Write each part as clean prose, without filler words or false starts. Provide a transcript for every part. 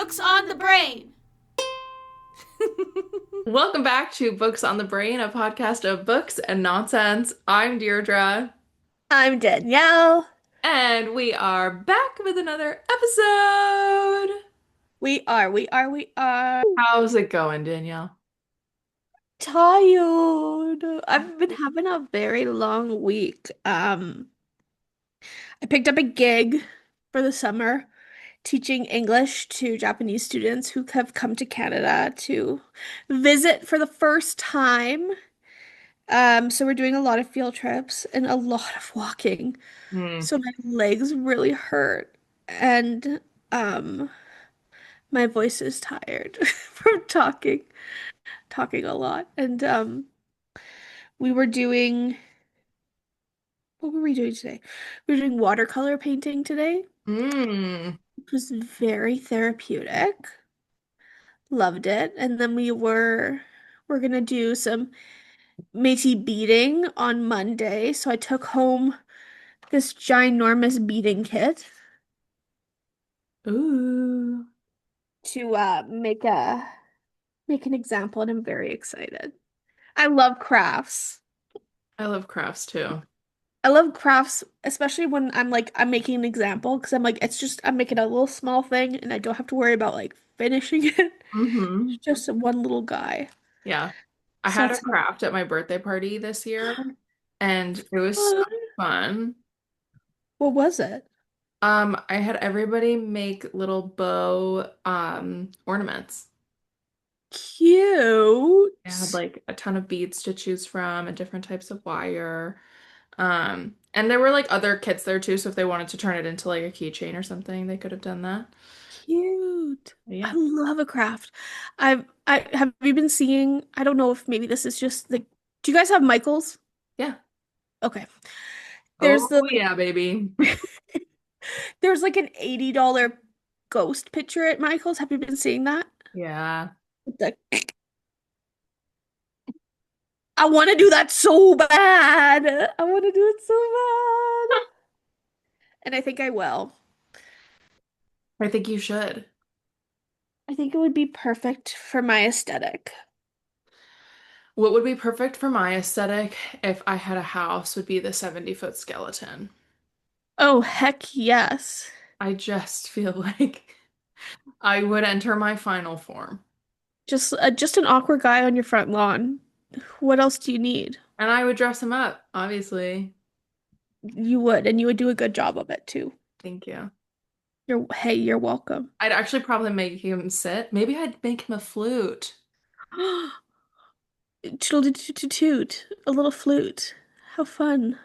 Books on the Brain. Welcome back to Books on the Brain, a podcast of books and nonsense. I'm Deirdre, I'm Danielle. and we are back with another episode. We are How's it going, Danielle? tired. I've been having a very long week. I picked up a gig for the summer teaching English to Japanese students who have come to Canada to visit for the first time. So we're doing a lot of field trips and a lot of walking. Hmm. So my legs really hurt and um my voice is tired from talking a lot. And we were doing what were we doing today? We were doing watercolor painting today. Mm. It was very therapeutic. Loved it. And then we're gonna do some Métis beading on Monday. So I took home this ginormous beading kit Ooh. to make an example, and I'm very excited. I love crafts. I love crafts too. I love crafts, especially when I'm making an example because I'm like it's just I'm making a little small thing and I don't have to worry about like finishing it. It's Hmm. just one little guy. Yeah. I So had a it's craft at my birthday party this year, and it was so fun. fun. What was it? I had everybody make little bow ornaments. I had Cute. like a ton of beads to choose from and different types of wire. And there were like other kits there too, so if they wanted to turn it into like a keychain or something, they could have done that. Cute. But I yeah. love a craft. I have you been seeing, I don't know if maybe this is just like, do you guys have Michaels? Yeah. Okay. There's Oh the yeah, baby. there's like an $80 ghost picture at Michael's. Have you been seeing that? Yeah. The I want to do that so bad. I want to do it so bad. And I think I will. I think you should. I think it would be perfect for my aesthetic. What would be perfect for my aesthetic if I had a house would be the 70-foot skeleton. Oh, heck yes. I just feel like I would enter my final form. Just an awkward guy on your front lawn. What else do you need? And I would dress him up, obviously. You would, and you would do a good job of it too. Thank you. You're welcome. I'd actually probably make him sit. Maybe I'd make him a flute. Toot toot toot toot. A little flute. How fun.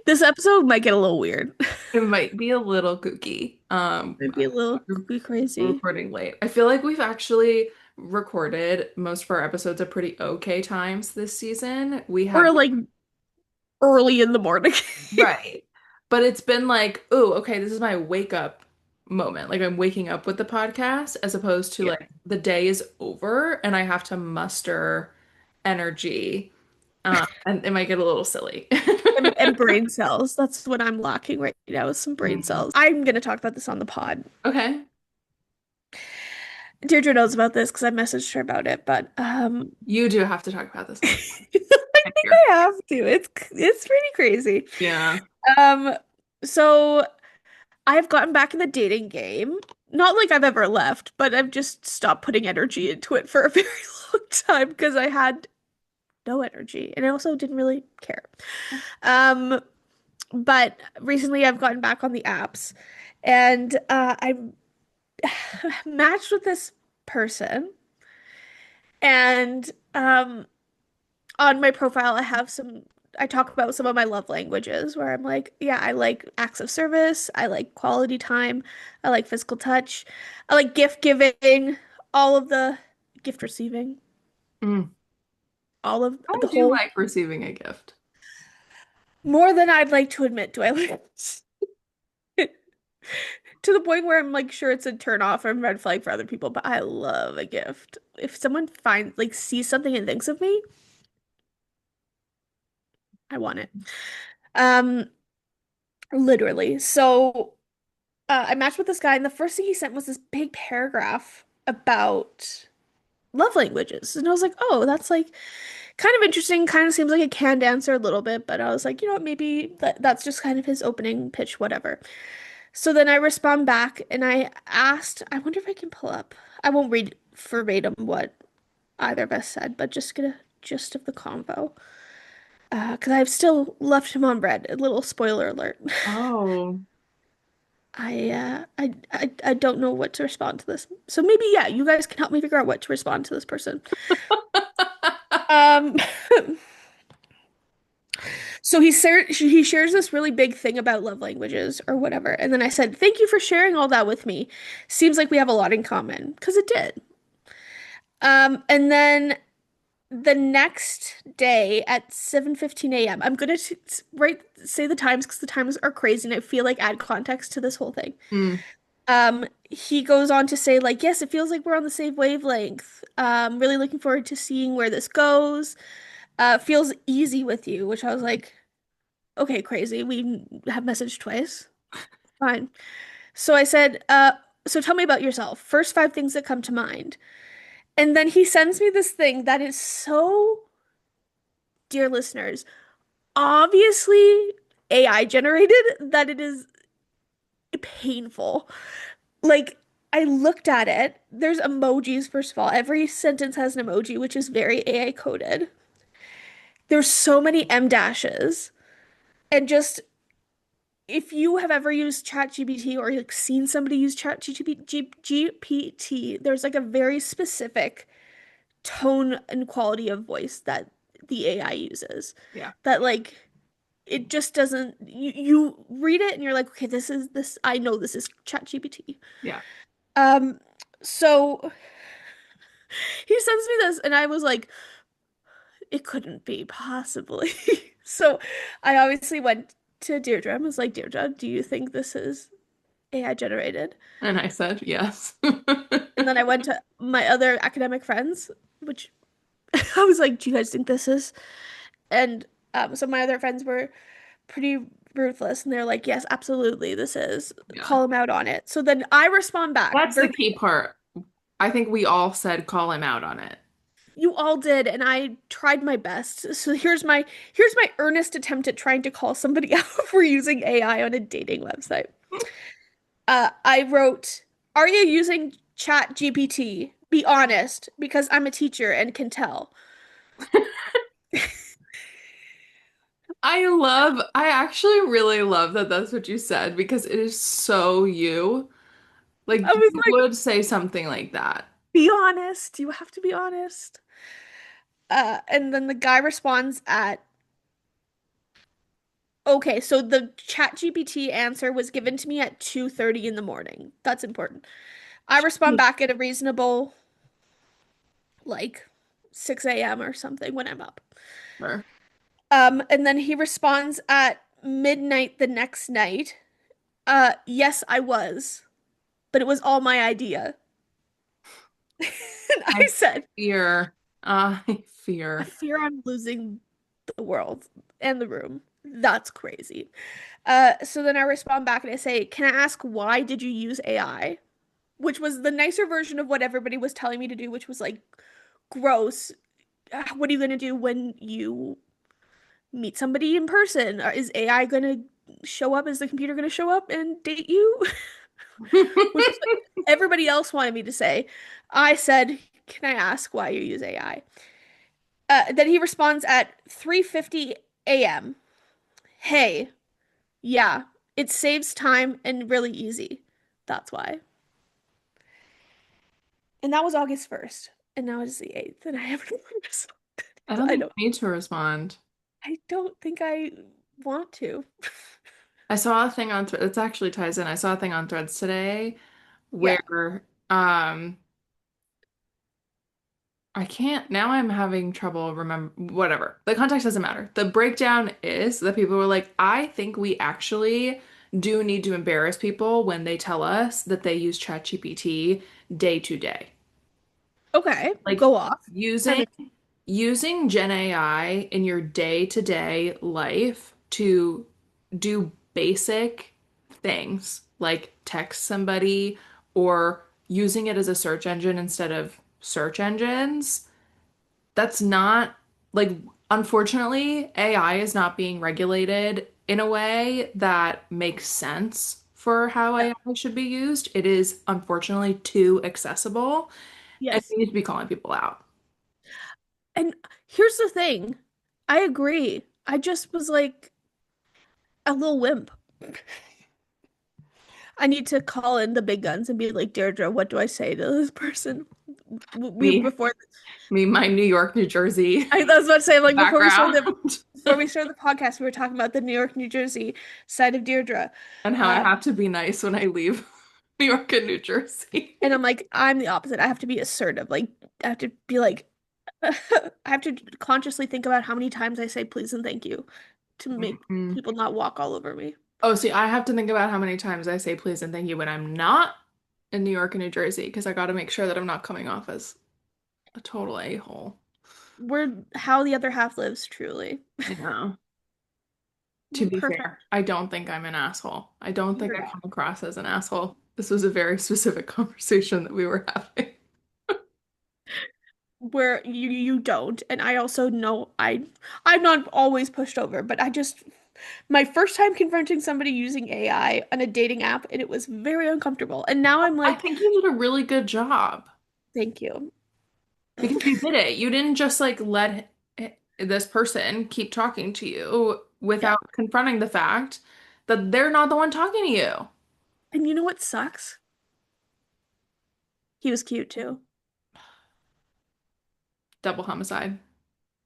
This episode might get a little weird. It might be a little kooky. Might be a little cuckoo We're crazy. recording late. I feel like we've actually recorded most of our episodes at pretty okay times this season. We Or have, like early in the morning. right. But it's been like, oh, okay, this is my wake up moment. Like I'm waking up with the podcast as opposed to Yeah. like the day is over and I have to muster energy. And it might get a little silly. And brain cells. That's what I'm lacking right now is some brain Mm. cells. I'm gonna talk about this on the pod. Okay. Deirdre knows about this because I messaged her about it, but You do have to talk about this on the I podcast think here. I have to. It's pretty crazy. Yeah. Um, so I've gotten back in the dating game. Not like I've ever left, but I've just stopped putting energy into it for a very long time because I had no energy and I also didn't really care. Um, but recently I've gotten back on the apps and I matched with this person and on my profile, I talk about some of my love languages where I'm like, yeah, I like acts of service, I like quality time, I like physical touch, I like gift giving, all of the gift receiving, Mm. all of I the do whole, like receiving a gift. more than I'd like to admit, do I like to the point where I'm like sure it's a turn off or a red flag for other people, but I love a gift. If someone finds like sees something and thinks of me, I want it. Um, literally. So. I matched with this guy, and the first thing he sent was this big paragraph about love languages. And I was like, oh, that's like kind of interesting. Kind of seems like a canned answer a little bit, but I was like, you know what, maybe that's just kind of his opening pitch, whatever. So then I respond back and I asked, I wonder if I can pull up. I won't read verbatim what either of us said, but just get a gist of the convo. Because I've still left him on red. A little spoiler alert. Oh. I don't know what to respond to this. So maybe yeah, you guys can help me figure out what to respond to this person. Um, so he shares this really big thing about love languages or whatever, and then I said, "Thank you for sharing all that with me. Seems like we have a lot in common," because it did. And then the next day at 7:15 a.m., I'm gonna write say the times because the times are crazy, and I feel like add context to this whole thing. Hmm. He goes on to say, like, yes, it feels like we're on the same wavelength. Really looking forward to seeing where this goes. Feels easy with you, which I was like, okay, crazy. We have messaged twice. Fine. So I said, so tell me about yourself. First five things that come to mind. And then he sends me this thing that is so, dear listeners, obviously AI generated that it is painful. Like, I looked at it. There's emojis, first of all. Every sentence has an emoji, which is very AI coded. There's so many M dashes. And just if you have ever used ChatGPT or like seen somebody use ChatGPT, there's like a very specific tone and quality of voice that the AI uses. Yeah. That like it just doesn't you read it and you're like, okay, this I know this is ChatGPT. Yeah. Um so he sends me this and I was like, it couldn't be possibly. So I obviously went to Deirdre and was like, Deirdre, do you think this is AI generated? And I said yes. And then I went to my other academic friends, which I was like, do you guys think this is? And so my other friends were pretty ruthless and they're like, yes, absolutely, this is. Yeah. Call him out on it. So then I respond back That's the verbatim. key part. I think we all said call him out on it. You all did, and I tried my best. So here's my earnest attempt at trying to call somebody out for using AI on a dating website. I wrote, "Are you using Chat GPT? Be honest, because I'm a teacher and can tell." I actually really love that that's what you said because it is so you. I Like, was you like, would say something like that. "Be honest. You have to be honest." And then the guy responds at, "Okay, so the Chat GPT answer was given to me at 2:30 in the morning. That's important." I respond back at a reasonable, like 6 a.m. or something when I'm up. Sure. And then he responds at midnight the next night. Yes, I was, but it was all my idea. And I I said, fear. I I fear. fear I'm losing the world and the room. That's crazy. So then I respond back and I say, can I ask why did you use AI? Which was the nicer version of what everybody was telling me to do, which was like, gross. What are you gonna do when you meet somebody in person? Is AI gonna show up? Is the computer gonna show up and date you? Which is what everybody else wanted me to say. I said, can I ask why you use AI? Then he responds at 3:50 a.m. Hey, yeah, it saves time and really easy. That's why. And that was August 1st. And now it's the 8th, and I haven't responded. I don't I think don't you need to respond. I don't think I want to. I saw a thing on it actually ties in. I saw a thing on Threads today Yeah. where um I can't now I'm having trouble remember whatever. The context doesn't matter. The breakdown is that people were like, I think we actually do need to embarrass people when they tell us that they use ChatGPT day to day. Okay, Like go off. I'm using in. using Gen AI in your day-to-day life to do basic things, like text somebody or using it as a search engine instead of search engines, that's not like, unfortunately, AI is not being regulated in a way that makes sense for how Yeah. AI should be used. It is unfortunately too accessible, and Yes. we need to be calling people out. And here's the thing. I agree. I just was like a little wimp. I need to call in the big guns and be like, Deirdre, what do I say to this person? We Me, before my New York, New Jersey I was about to say like background before we started the podcast, we were talking about the New York, New Jersey side of Deirdre. and how I Uh, have to be nice when I leave New York and New Jersey. and I'm like, I'm the opposite. I have to be assertive. Like I have to be like I have to consciously think about how many times I say please and thank you to make Mhm. people not walk all over me. Oh, see, I have to think about how many times I say please and thank you when I'm not in New York and New Jersey because I got to make sure that I'm not coming off as a total a-hole. We're how the other half lives, truly. You know, to be fair, Perfect. I don't think I'm an asshole. I don't think You're I not. come across as an asshole. This was a very specific conversation that we were having. Where you don't, and I also know I'm not always pushed over, but I just my first time confronting somebody using AI on a dating app, and it was very uncomfortable. And now I'm I like, think you did a really good job thank you. because you did it. You didn't just like let this person keep talking to you Yeah. without confronting the fact that they're not the one talking to you. And you know what sucks? He was cute too. Double homicide.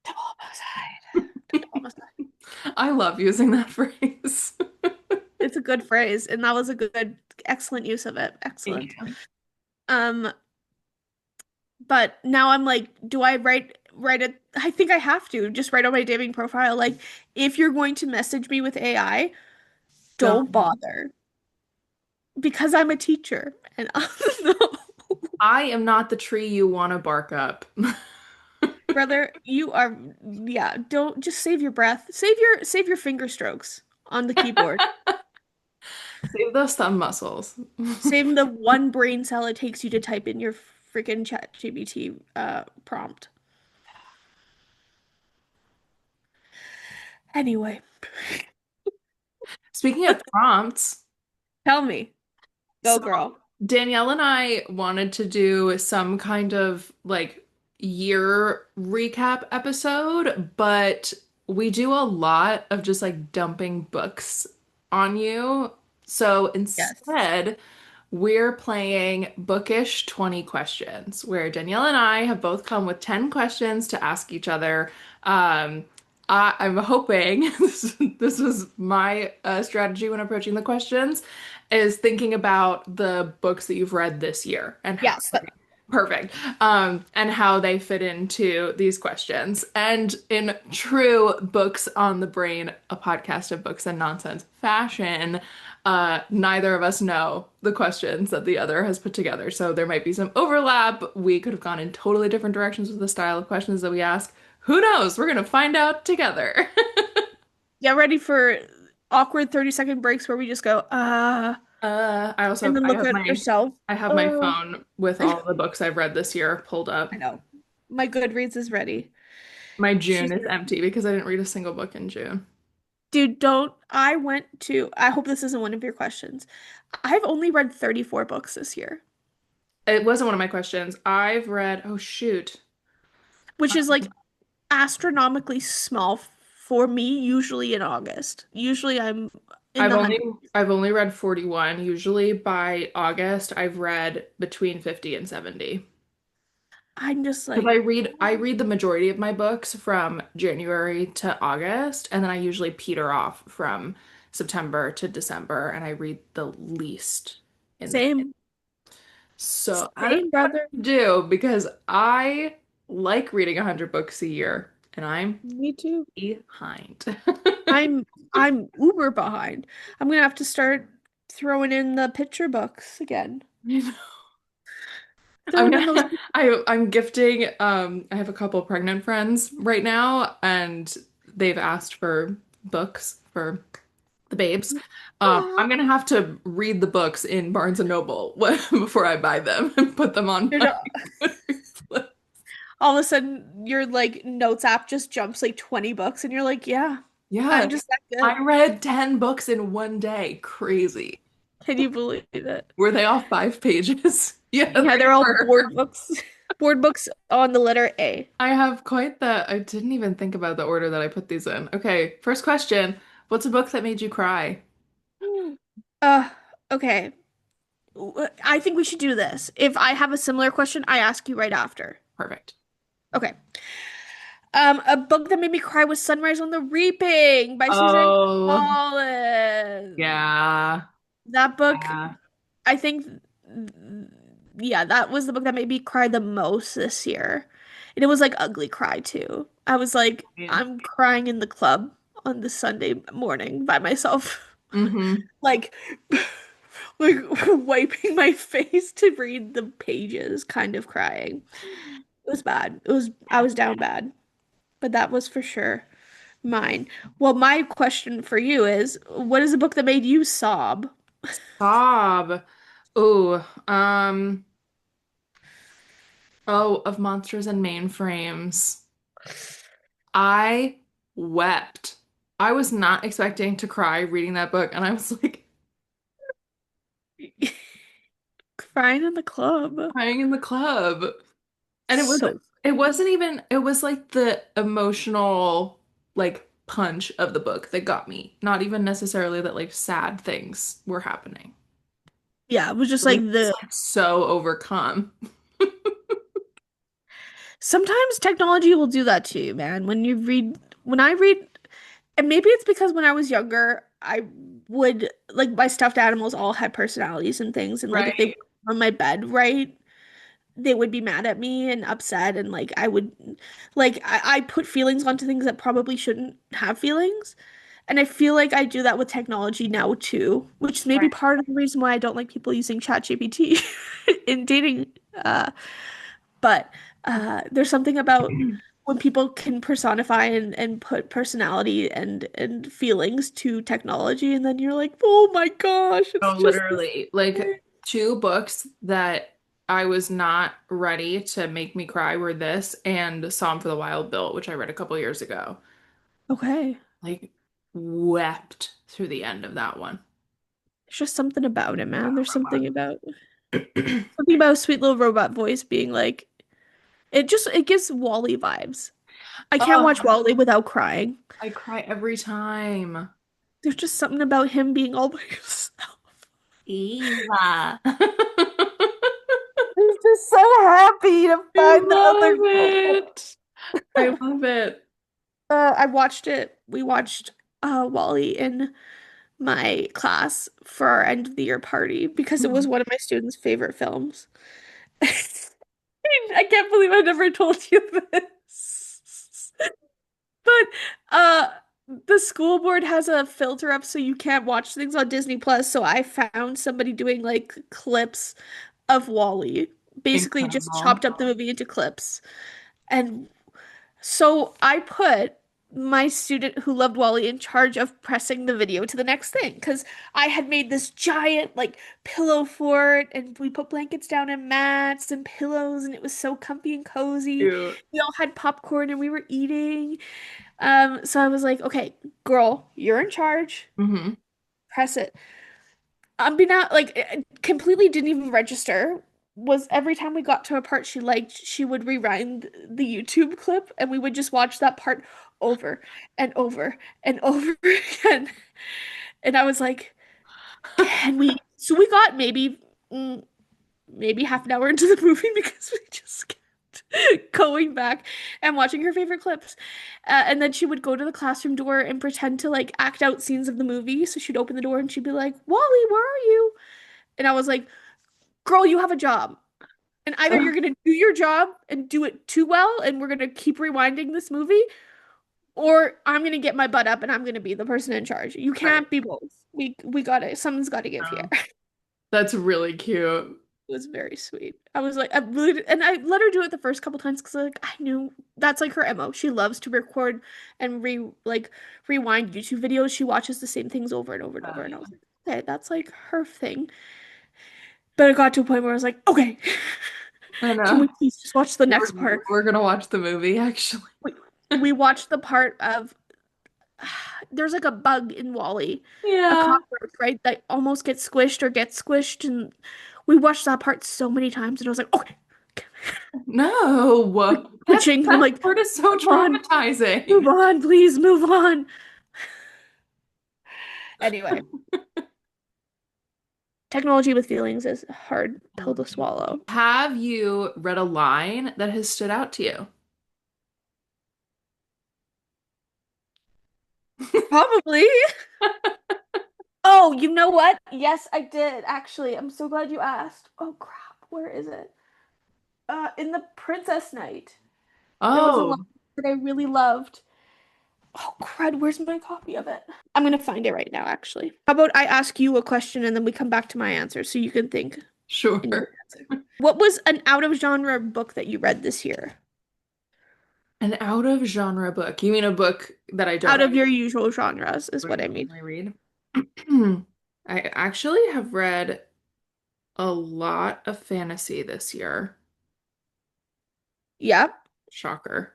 Double homicide. Double homicide. I love using that phrase. It's a good phrase, and that was a good, excellent use of it. Thank Excellent. you. Um, but now I'm like, do I write it? I think I have to just write on my dating profile, like, if you're going to message me with AI, don't Don't. bother. Because I'm a teacher and no. I am not the tree you want to bark up. Brother, you are yeah, don't just save your breath. Save your finger strokes on the keyboard. Save those thumb muscles. Save the one brain cell it takes you to type in your freaking chat GBT prompt. Anyway, Speaking of prompts, tell me. Go so girl. Danielle and I wanted to do some kind of like year recap episode, but we do a lot of just like dumping books on you. So Yes. instead, we're playing Bookish 20 questions, where Danielle and I have both come with 10 questions to ask each other. Um, I'm hoping this was my strategy when approaching the questions, is thinking about the books that you've read this year and how Yes. perfect, and how they fit into these questions. And in true books on the brain, a podcast of books and nonsense fashion, neither of us know the questions that the other has put together. So there might be some overlap. We could have gone in totally different directions with the style of questions that we ask. Who knows? We're gonna find out together. Get ready for awkward 30-second breaks where we just go, I also and then I look have at my yourself. I have my Uh, phone with all the books I've read this year pulled up. I know. My Goodreads is ready. My June She's is empty because I didn't read a single book in June. Dude, don't. I went to, I hope this isn't one of your questions. I've only read 34 books this year, It wasn't one of my questions. I've read, oh shoot. which is like astronomically small for me, usually in August. Usually I'm in I've the only 100. I've only read 41. Usually by August I've read between 50 and 70. I'm just Because like, I read the majority of my books from January to August, and then I usually peter off from September to December, and I read the least in the same, so I don't know same, what brother. to do because I like reading 100 books a year, and I'm Me too. behind. I'm I'm uber behind. I'm gonna have to start throwing in the picture books again. You know, I'm Throwing in those. gonna I'm gifting I have a couple pregnant friends right now and they've asked for books for the babes. Aw. I'm gonna have to read the books in Barnes and Noble before I buy them and put them on You're my not- list. all of a sudden your like notes app just jumps like 20 books and you're like, yeah, Yeah, I'm just that good. I read 10 books in one day. Crazy. Can you believe it? Were they all 5 pages? Yes, Yeah, they they're all were. board books. Board books on the letter A. I have quite the, I didn't even think about the order that I put these in. Okay, first question. What's a book that made you cry? Hmm. Uh, okay. I think we should do this. If I have a similar question, I ask you right after. Perfect. Okay. A book that made me cry was Sunrise on the Reaping by Suzanne Oh, Collins. yeah. That book, Yeah. I think, yeah, that was the book that made me cry the most this year. And it was like ugly cry too. I was like, I'm crying in the club on the Sunday morning by myself. Mm-hmm. Like, like wiping my face to read the pages, kind of crying. It was bad. I was down bad, but that was for sure mine. Well, my question for you is, what is a book that made you sob? Bob. Oh, oh, of Monsters and Mainframes. I wept. I was not expecting to cry reading that book, and I was like Crying in the club. crying in the club. And So, it wasn't even it was like the emotional like punch of the book that got me. Not even necessarily that like sad things were happening. yeah, it was just I was like just the like so overcome. sometimes technology will do that to you, man. When I read, and maybe it's because when I was younger, I would like my stuffed animals all had personalities and things, and like if they Right. were on my bed, right, they would be mad at me and upset, and like I would, like I put feelings onto things that probably shouldn't have feelings, and I feel like I do that with technology now too, which is maybe Right. part of the reason why I don't like people using ChatGPT in dating. Uh, but there's something about when people can personify and put personality and feelings to technology, and then you're like, oh my gosh, Oh, it's just this literally. Like thing. two books that I was not ready to make me cry were this and Psalm for the Wild Bill, which I read a couple years ago. Okay. Like wept through the end of that one. There's just something about it, man. There's something about a sweet little robot voice being like, it gives Wally vibes. I can't watch Oh, Wally without crying. I cry every time. There's just something about him being all by himself. Eva. He's just so happy to I find the other love girl. it. I love it. I watched it. We watched Wally in my class for our end of the year party because it was one of my students' favorite films. I can't believe I never told you this. But uh the school board has a filter up so you can't watch things on Disney Plus, so I found somebody doing like clips of Wall-E. Basically just Incredible. chopped up the movie into clips. And so I put my student who loved Wally in charge of pressing the video to the next thing because I had made this giant like pillow fort and we put blankets down and mats and pillows and it was so comfy and cozy. Cute. We all had popcorn and we were eating. So I was like, okay, girl, you're in charge. Hmm. Press it. Unbeknownst, like it completely didn't even register. Was every time we got to a part she liked, she would rewind the YouTube clip and we would just watch that part over and over and over again. And I was like, can we? So we got maybe half an hour into the movie because we just kept going back and watching her favorite clips. And then she would go to the classroom door and pretend to like act out scenes of the movie. So she'd open the door and she'd be like, Wally, where are you? And I was like, girl, you have a job. And either you're going to do your job and do it too well, and we're going to keep rewinding this movie, or I'm going to get my butt up and I'm going to be the person in charge. You Right. can't be both. We got to, someone's got to give here. Oh, that's really cute. It was very sweet. I was like, I really, and I let her do it the first couple times because like I knew that's like her MO. She loves to record and rewind YouTube videos. She watches the same things over and over and over. And I was like, okay, that's like her thing. But it got to a point where I was like, okay, I can know. we please just watch the We're, next part? we're gonna watch the movie actually. We, we watched the part of there's like a bug in Wally, a Yeah. cockroach, right, that almost gets squished or gets squished, and we watched that part so many times, and I was like, okay, No. That twitching. I'm that like, part is so move traumatizing. on, please move on. Anyway, technology with feelings is a hard pill to swallow. Have you read a line that has stood out to you? Probably. Oh, you know what? Yes, I did actually. I'm so glad you asked. Oh crap, where is it? In the Princess Night. There was a line Oh, that I really loved. Oh crud, where's my copy of it? I'm gonna find it right now, actually. How about I ask you a question and then we come back to my answer so you can think in your sure. answer. What was an out of genre book that you read this year? An out of genre book. You mean a book that I don't Out of your usual genres is what I mean. normally read? I actually have read a lot of fantasy this year. Yeah, Shocker.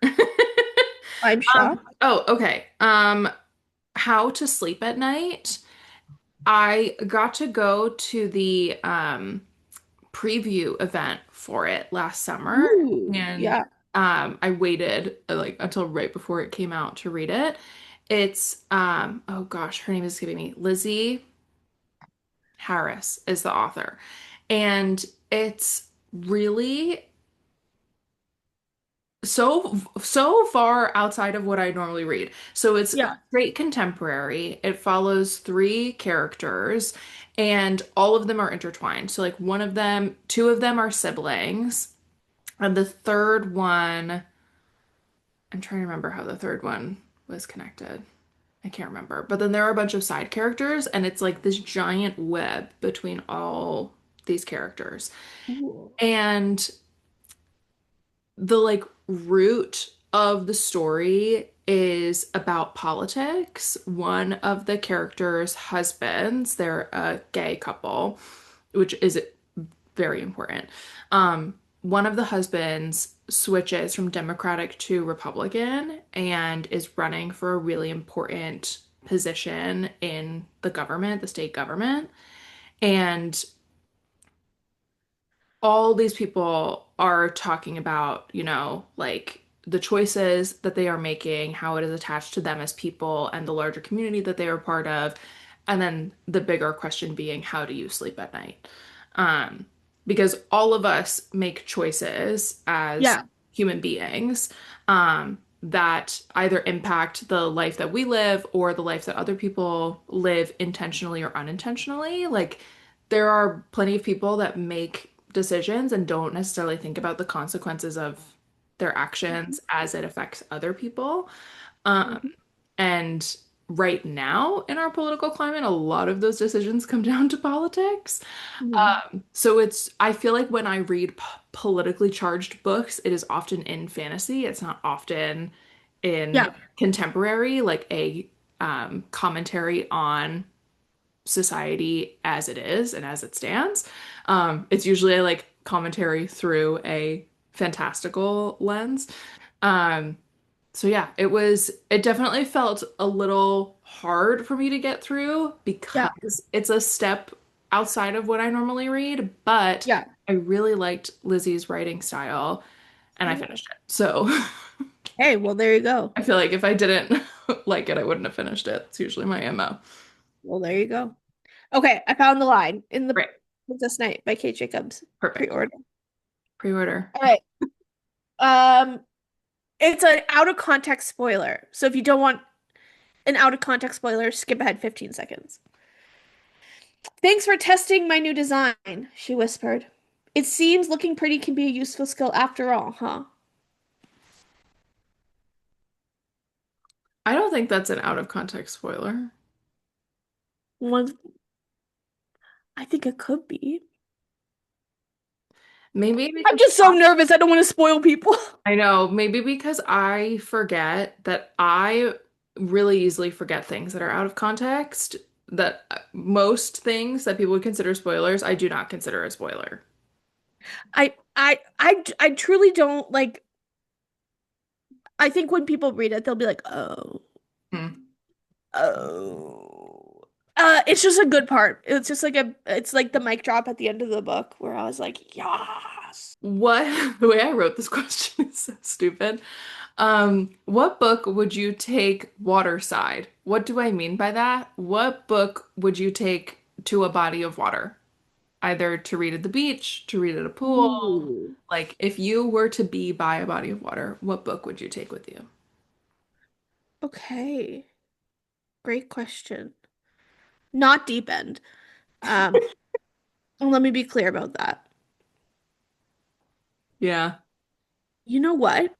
I'm shocked. Oh, okay. How to Sleep at Night. I got to go to the preview event for it last summer, Ooh, and yeah. I waited like until right before it came out to read it. It's oh gosh, her name is escaping me. Lizzie Harris is the author. And it's really so far outside of what I normally read. So it's Yeah. straight contemporary. It follows three characters and all of them are intertwined. So like one of them, two of them are siblings, and the third one, I'm trying to remember how the third one was connected. I can't remember. But then there are a bunch of side characters and it's like this giant web between all these characters. Ooh. And the like root of the story is about politics. One of the characters' husbands, they're a gay couple, which is very important. One of the husbands switches from Democratic to Republican and is running for a really important position in the government, the state government. And all these people are talking about, like the choices that they are making, how it is attached to them as people and the larger community that they are part of. And then the bigger question being, how do you sleep at night? Um, because all of us make choices as Yeah. human beings, that either impact the life that we live or the life that other people live intentionally or unintentionally. Like, there are plenty of people that make decisions and don't necessarily think about the consequences of their actions as it affects other people. Um, Mhm. and right now in our political climate, a lot of those decisions come down to politics. Mhm. So I feel like when I read politically charged books, it is often in fantasy. It's not often in Yeah. contemporary, like a commentary on society as it is and as it stands. It's usually like commentary through a fantastical lens. Um, so yeah, it definitely felt a little hard for me to get through Yeah. because it's a step outside of what I normally read, but Yeah. I really liked Lizzie's writing style and I Ooh. finished it. So Hey, well, there you go. I feel like if I didn't like it, I wouldn't have finished it. It's usually my MO. Well, there you go. Okay, I found the line in the Great. Princess Night by Kate Jacobs Perfect. pre-order. Pre-order. All right. Um, it's an out of context spoiler. So if you don't want an out of context spoiler, skip ahead 15 seconds. Thanks for testing my new design, she whispered. It seems looking pretty can be a useful skill after all, huh? I don't think that's an out of context spoiler. One, I think it could be. Maybe I'm because just so nervous. I don't want to spoil people. I know, maybe because I forget that I really easily forget things that are out of context. That most things that people would consider spoilers, I do not consider a spoiler. I truly don't like. I think when people read it, they'll be like, "Oh, Hmm. oh." It's just a good part. It's just like it's like the mic drop at the end of the book where I was like, "Yes." What the way I wrote this question is so stupid. What book would you take waterside? What do I mean by that? What book would you take to a body of water? Either to read at the beach, to read at a pool. Ooh. Like, if you were to be by a body of water, what book would you take with you? Okay. Great question. Not deep end. Um, let me be clear about that. Yeah. You know what?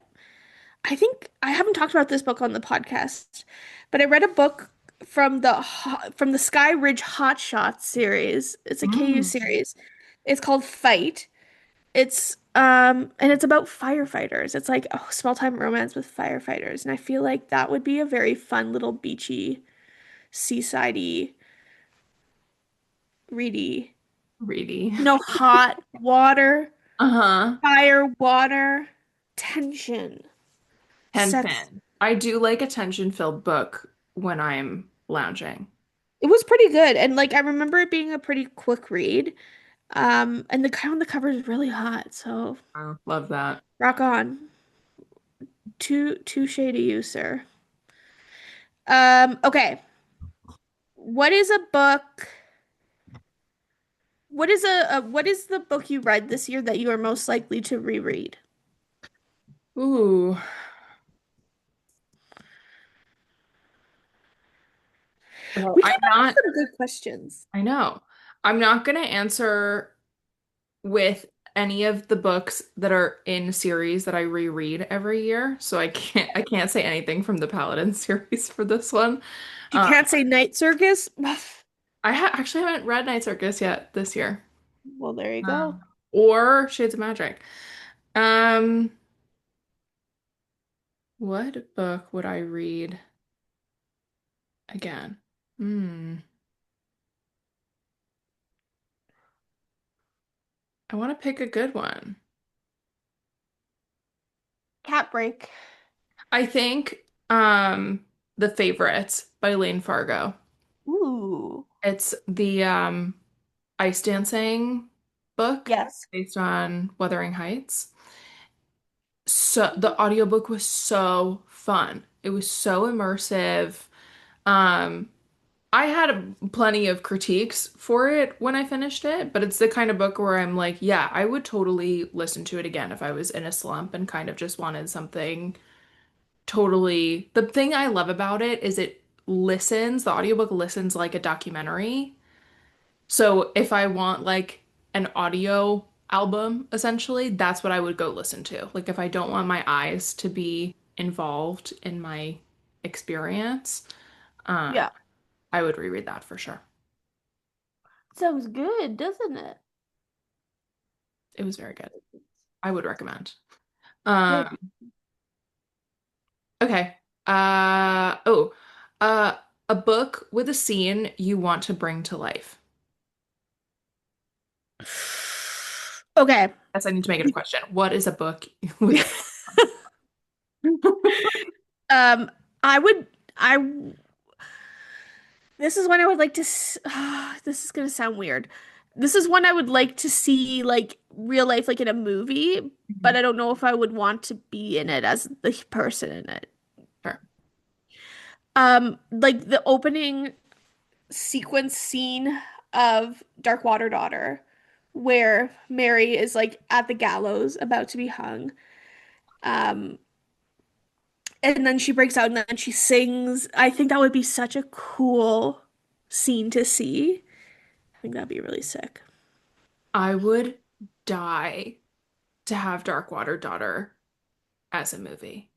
I think I haven't talked about this book on the podcast, but I read a book from the Sky Ridge Hot Shots series. It's a KU Mm. series. It's called Fight. And it's about firefighters. It's like a small time romance with firefighters, and I feel like that would be a very fun little beachy, seasidey, reedy. Reedy. Hot water, Uh-huh. fire, water, tension, sex. Tension. I do like a tension-filled book when I'm lounging. It was pretty good, and like I remember it being a pretty quick read. And the guy on the cover is really hot, so Oh, love that. rock on. Touche to you, sir. Okay. What is a book? What is the book you read this year that you are most likely to reread? Ooh. Well, We I'm came up with not, some good questions. I know. I'm not gonna answer with any of the books that are in series that I reread every year. So I can't say anything from the Paladin series for this one. You Um, can't say Night Circus? actually haven't read Night Circus yet this year. Well, there you go. Um, or Shades of Magic. Um, what book would I read again? Hmm. I want to pick a good one. Cat Break. I think The Favorites by Lane Fargo. Ooh. It's the ice dancing book Yes. based on Wuthering Heights. So the audiobook was so fun. It was so immersive. Um, I had plenty of critiques for it when I finished it, but it's the kind of book where I'm like, yeah, I would totally listen to it again if I was in a slump and kind of just wanted something totally. The thing I love about it is the audiobook listens like a documentary. So if I want like an audio album, essentially, that's what I would go listen to. Like if I don't want my eyes to be involved in my experience, uh, Yeah. I would reread that for sure. Sounds good, doesn't it? It was very good. I would recommend. Good. Um, okay. Oh, uh, a book with a scene you want to bring to life. Okay. Yes, I need to make it a question. What is a book with a Um, I would, I, this is when I would like to, this is gonna sound weird. This is one I would like to see like real life, like in a movie, but Mhm. I don't know if I would want to be in it as the person in it. Sure. Like the opening sequence scene of Dark Water Daughter, where Mary is like at the gallows about to be hung. Um, and then she breaks out and then she sings. I think that would be such a cool scene to see. I think that'd be really sick. I would die to have Darkwater Daughter as a movie.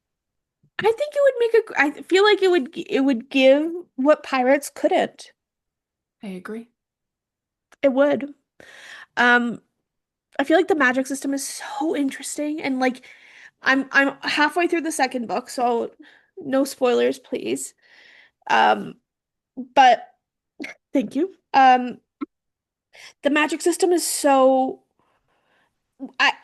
I think it would make a, I feel like it would give what pirates couldn't. I agree. It would. Um, I feel like the magic system is so interesting and like I'm halfway through the second book, so no spoilers, please. Um, but thank you. The magic system is so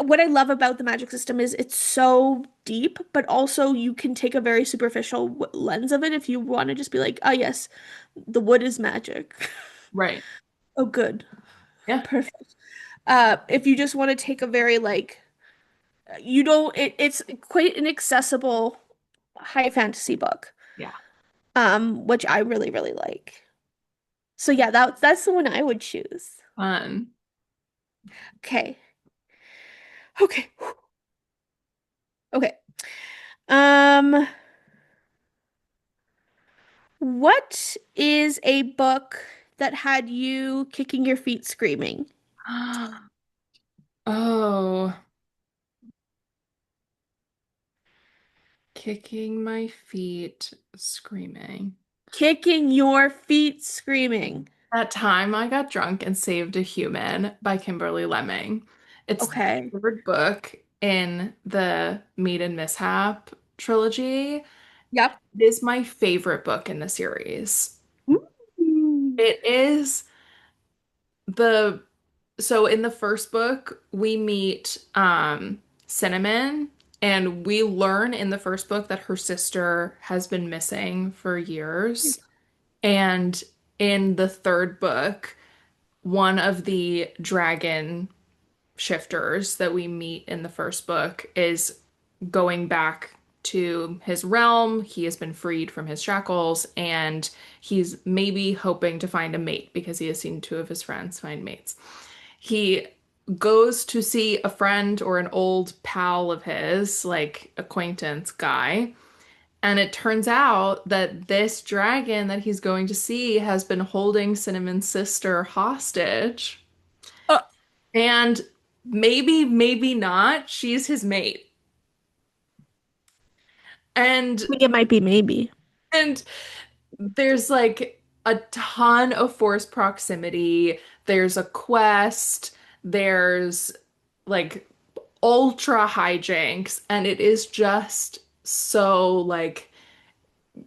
what I love about the magic system is it's so deep, but also you can take a very superficial lens of it if you want to just be like, oh yes, the wood is magic. Right. Oh, good. Yeah. Perfect. If you just want to take a very like you don't it's quite an accessible high fantasy book. Yeah. Which I really, really like. So yeah, that's the one I would choose. Fun. Okay. Okay. Okay. Um, what is a book that had you kicking your feet screaming? Oh, kicking my feet, screaming. Kicking your feet screaming. That time I got drunk and saved a human by Kimberly Lemming. It's the Okay. third book in the Meet and Mishap trilogy. Yep. It is my favorite book in the series. Ooh. It is the so in the first book we meet Cinnamon, and we learn in the first book that her sister has been missing for years. And in the third book, one of the dragon shifters that we meet in the first book is going back to his realm. He has been freed from his shackles, and he's maybe hoping to find a mate because he has seen two of his friends find mates. He goes to see a friend or an old pal of his, like acquaintance guy, and it turns out that this dragon that he's going to see has been holding Cinnamon's sister hostage. I And maybe, maybe not, she's his mate. And think it might be maybe. and there's like a ton of forced proximity. There's a quest. There's like ultra hijinks, and it is just so like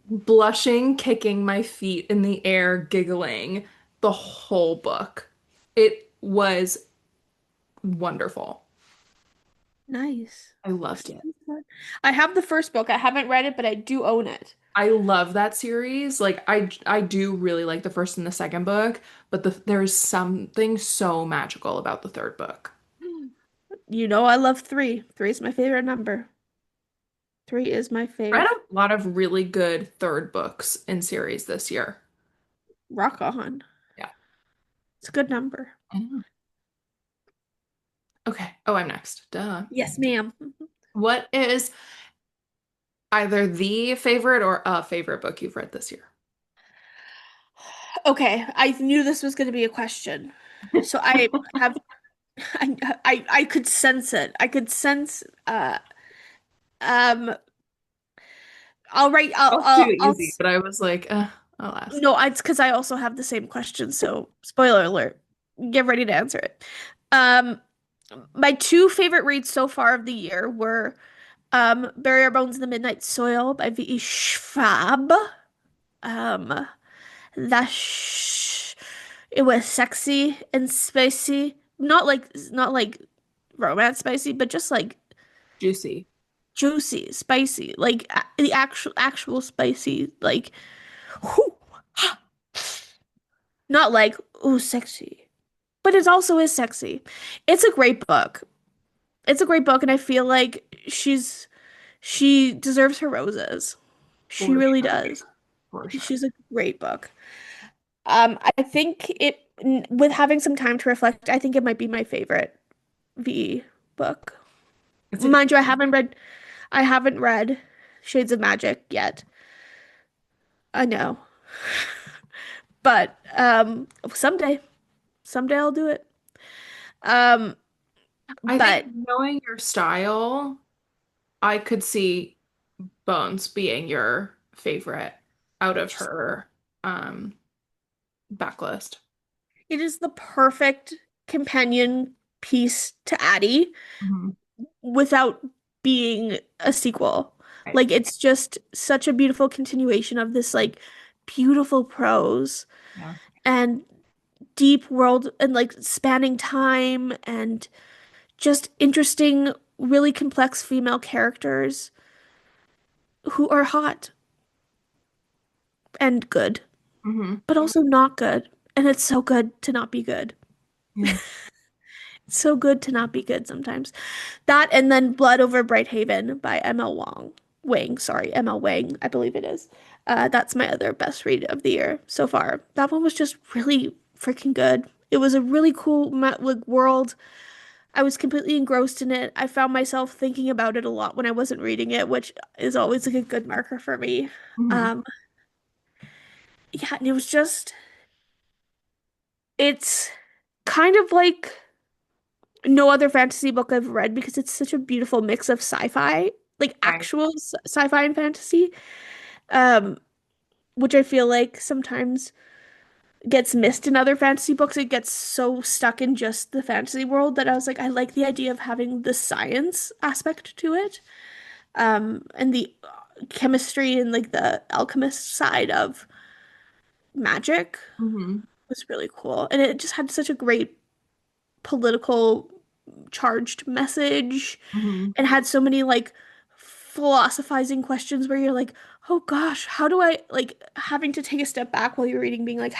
blushing, kicking my feet in the air, giggling the whole book. It was wonderful. Nice. I loved it. I have the first book. I haven't read it, but I do own it. I love that series. Like I do really like the first and the second book, but there's something so magical about the third book. You know I love three. Three is my favorite number. Three is my I read fave. a lot of really good third books in series this year. Rock on. Yeah. It's a good number. I know. Okay. Oh, I'm next. Duh. Yes, ma'am. What is either the favorite or a favorite book you've read this year? Okay, I knew this was going to be a question. So I have I could sense it. I could sense um I'll write That's too easy, but I was like, I'll ask. no, it's because I also have the same question, so spoiler alert. Get ready to answer it. Um my two favorite reads so far of the year were Bury Our Bones in the Midnight Soil by V.E. Schwab. Um it was sexy and spicy. Not like romance spicy, but just like Juicy. juicy, spicy. Like the actual spicy, like whew, not like ooh sexy. But it also is sexy. It's a great book. It's a great book, and I feel like she deserves her roses. She For really sure. does. For sure. She's a great book. I think with having some time to reflect, I think it might be my favorite V book. It's a good Mind you, I haven't read Shades of Magic yet. I know. But someday I'll do it. Um, I think but knowing your style, I could see Bones being your favorite out of just her um backlist. it is the perfect companion piece to Addie Hmm. without being a sequel. Right. Like it's just such a beautiful continuation of this like beautiful prose Yeah. and deep world and like spanning time and just interesting, really complex female characters who are hot and good, Hmm. but also not good. And it's so good to not be good. Yeah. It's so good to not be good sometimes. That and then Blood Over Brighthaven by ML Wang. Wang, sorry, ML Wang, I believe it is. That's my other best read of the year so far. That one was just really freaking good. It was a really cool like world. I was completely engrossed in it. I found myself thinking about it a lot when I wasn't reading it, which is always like a good marker for me. Hmm. Um, yeah, and it was just, it's kind of like no other fantasy book I've read because it's such a beautiful mix of sci-fi, like Right. actual sci-fi and fantasy, um, which I feel like sometimes gets missed in other fantasy books. It gets so stuck in just the fantasy world that I was like, I like the idea of having the science aspect to it, and the chemistry and like the alchemist side of magic Hmm. was really cool. And it just had such a great political charged message Hmm. and had so many like philosophizing questions where you're like, oh gosh, how do I like having to take a step back while you're reading, being like,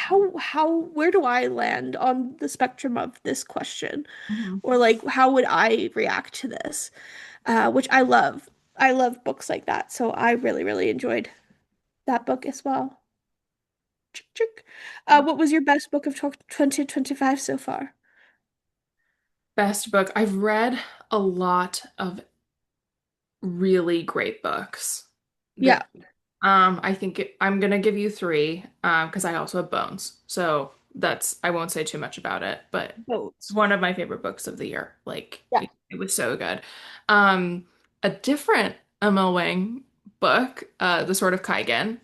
where do I land on the spectrum of this question? Hmm. Or like, how would I react to this? Which I love. I love books like that. So I really, really enjoyed that book as well. Chick, chick. What was your best book of 2025 so far? Best book. I've read a lot of really great books. This Yeah, I think I'm gonna give you three, because I also have Bones. So that's I won't say too much about it, but it's boats. one of my favorite books of the year. Like Yeah. it was so good. Um, a different ML Wang book, The Sword of Kaigen,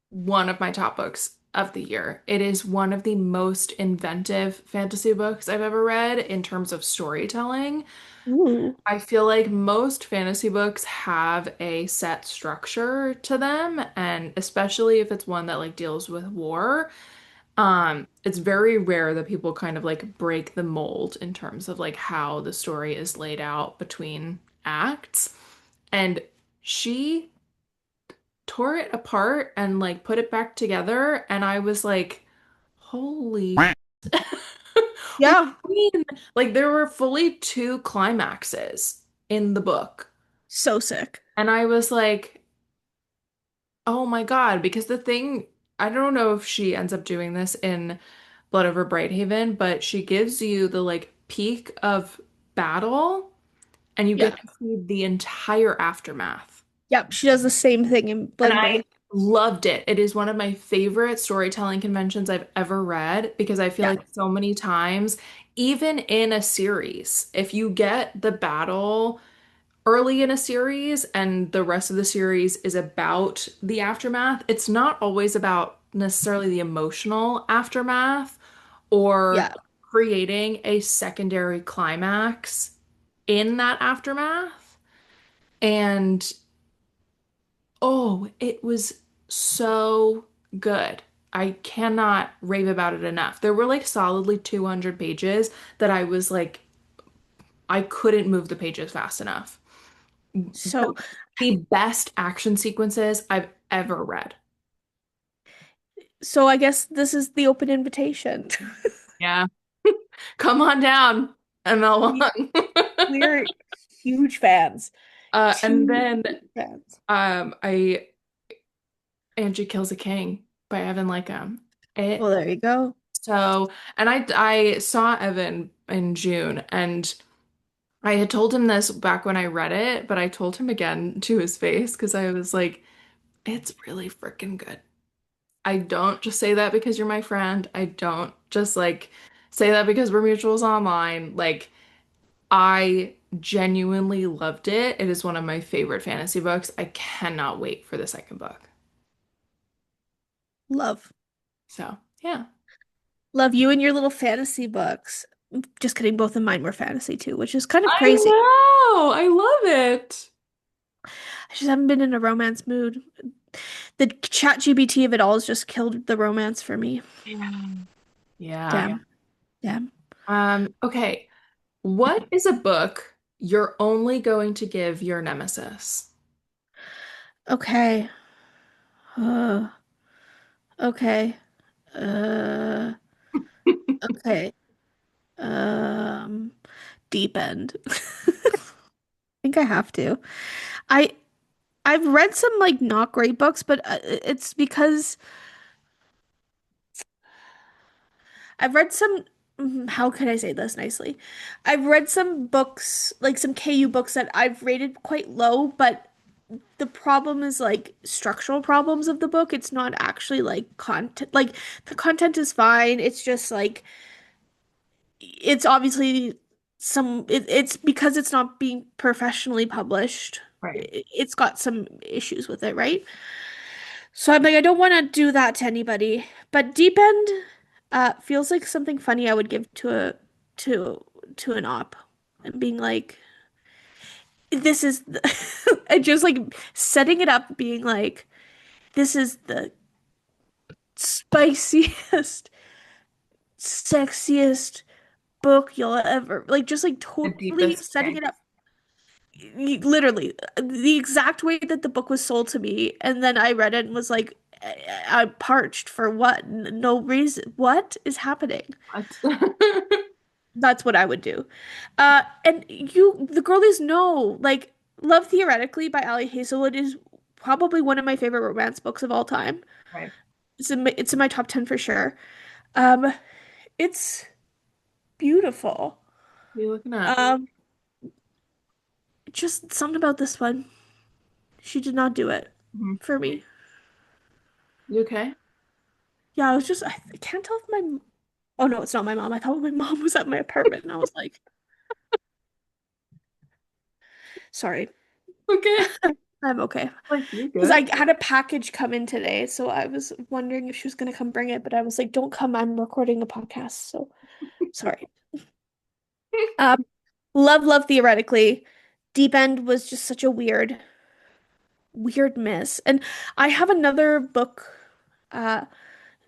one of my top books of the year. It is one of the most inventive fantasy books I've ever read in terms of storytelling. Ooh. I feel like most fantasy books have a set structure to them, and especially if it's one that like deals with war, it's very rare that people kind of like break the mold in terms of like how the story is laid out between acts. And she tore it apart and like put it back together, and I was like, holy. What Yeah. do you mean? Like there were fully two climaxes in the book. So sick. And I was like, oh my God, because the thing, I don't know if she ends up doing this in Blood Over Brighthaven, but she gives you the like peak of battle and you Yeah. get to see the entire aftermath. Yep. She does the same thing in And Blood and I Brave. loved it. It is one of my favorite storytelling conventions I've ever read because I feel Yeah. like so many times, even in a series, if you get the battle early in a series and the rest of the series is about the aftermath, it's not always about necessarily the emotional aftermath or Yeah. creating a secondary climax in that aftermath. And oh, it was so good. I cannot rave about it enough. There were like solidly 200 pages that I was like, I couldn't move the pages fast enough. So, The best action sequences I've ever read. so I guess this is the open invitation. Yeah. Come on down, ML We- Wong. We're huge fans. And Huge then fans. I Angie Kills a King by Evan Lycum. Well, It there you go. so and I saw Evan in June and I had told him this back when I read it, but I told him again to his face because I was like, it's really freaking good. I don't just say that because you're my friend. I don't just like say that because we're mutuals online. Like, I genuinely loved it. It is one of my favorite fantasy books. I cannot wait for the second book. Love. So, yeah. Love you and your little fantasy books. Just kidding, both of mine were fantasy too, which is kind of I crazy. know. I love it. I just haven't been in a romance mood. The chat GBT of it all has just killed the romance for me. Yeah. Yeah. Damn. Damn. Okay. What is a book you're only going to give your nemesis? Okay. Uh, okay. Uh, okay. Um, Deep End. I think I have to. I I've read some like not great books, but it's because I've read some. How can I say this nicely? I've read some books, like some KU books that I've rated quite low, but the problem is like structural problems of the book. It's not actually like content. Like the content is fine. It's just like it's obviously it's because it's not being professionally published. Right. It's got some issues with it, right? So I'm like, I don't want to do that to anybody. But Deep End feels like something funny I would give to to an op and being like, this is and just like setting it up, being like, this is the spiciest, sexiest book you'll ever like, just like The totally deepest setting tank. it up. Literally the exact way that the book was sold to me, and then I read it and was like, I'm parched for what? No reason. What is happening? What? That's what I would do. And the girlies know, like, Love Theoretically by Ali Hazelwood is probably one of my favorite romance books of all time. Right. It's in my top 10 for sure. Um, it's beautiful. What are you looking at? Um, just something about this one. She did not do it Mhm. for me. You okay? Yeah, I can't tell if oh no, it's not my mom. I thought my mom was at my apartment and I was like, sorry. Okay. I'm okay. Like, you're Because good. I had a package come in today, so I was wondering if she was gonna come bring it, but I was like, don't come, I'm recording a podcast, so sorry. Um, Love Theoretically. Deep End was just such a weird miss. And I have another book, uh,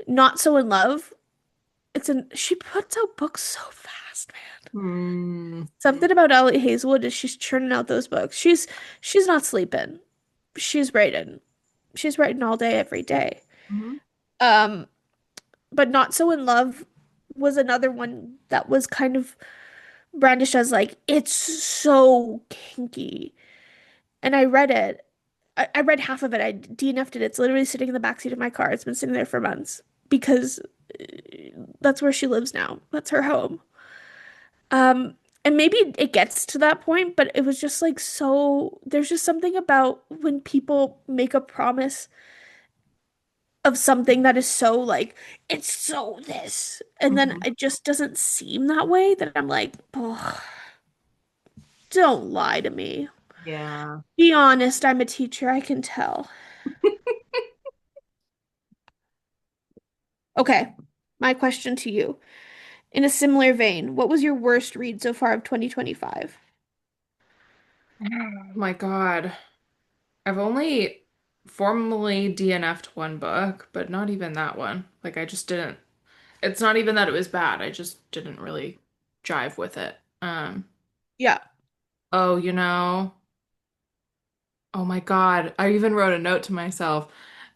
Not So in Love. She puts out books so fast, man. Hmm. Something about Ellie Hazelwood is she's churning out those books. She's not sleeping. She's writing. She's writing all day, every day. Mhm. Um, but Not So in Love was another one that was kind of brandished as like, it's so kinky. And I read it. I read half of it. I DNF'd it. It's literally sitting in the backseat of my car. It's been sitting there for months because that's where she lives now. That's her home. And maybe it gets to that point, but it was just like so, there's just something about when people make a promise of something that is so like, it's so this, and then Mhm. it just doesn't seem that way, that I'm like, oh, don't lie to me. Yeah. Be honest, I'm a teacher, I can tell. Okay, my question to you. In a similar vein, what was your worst read so far of 2025? Oh my God. I've only formally DNF'd one book, but not even that one. Like I just didn't. It's not even that it was bad. I just didn't really jive with it. Yeah. Oh, oh my God. I even wrote a note to myself.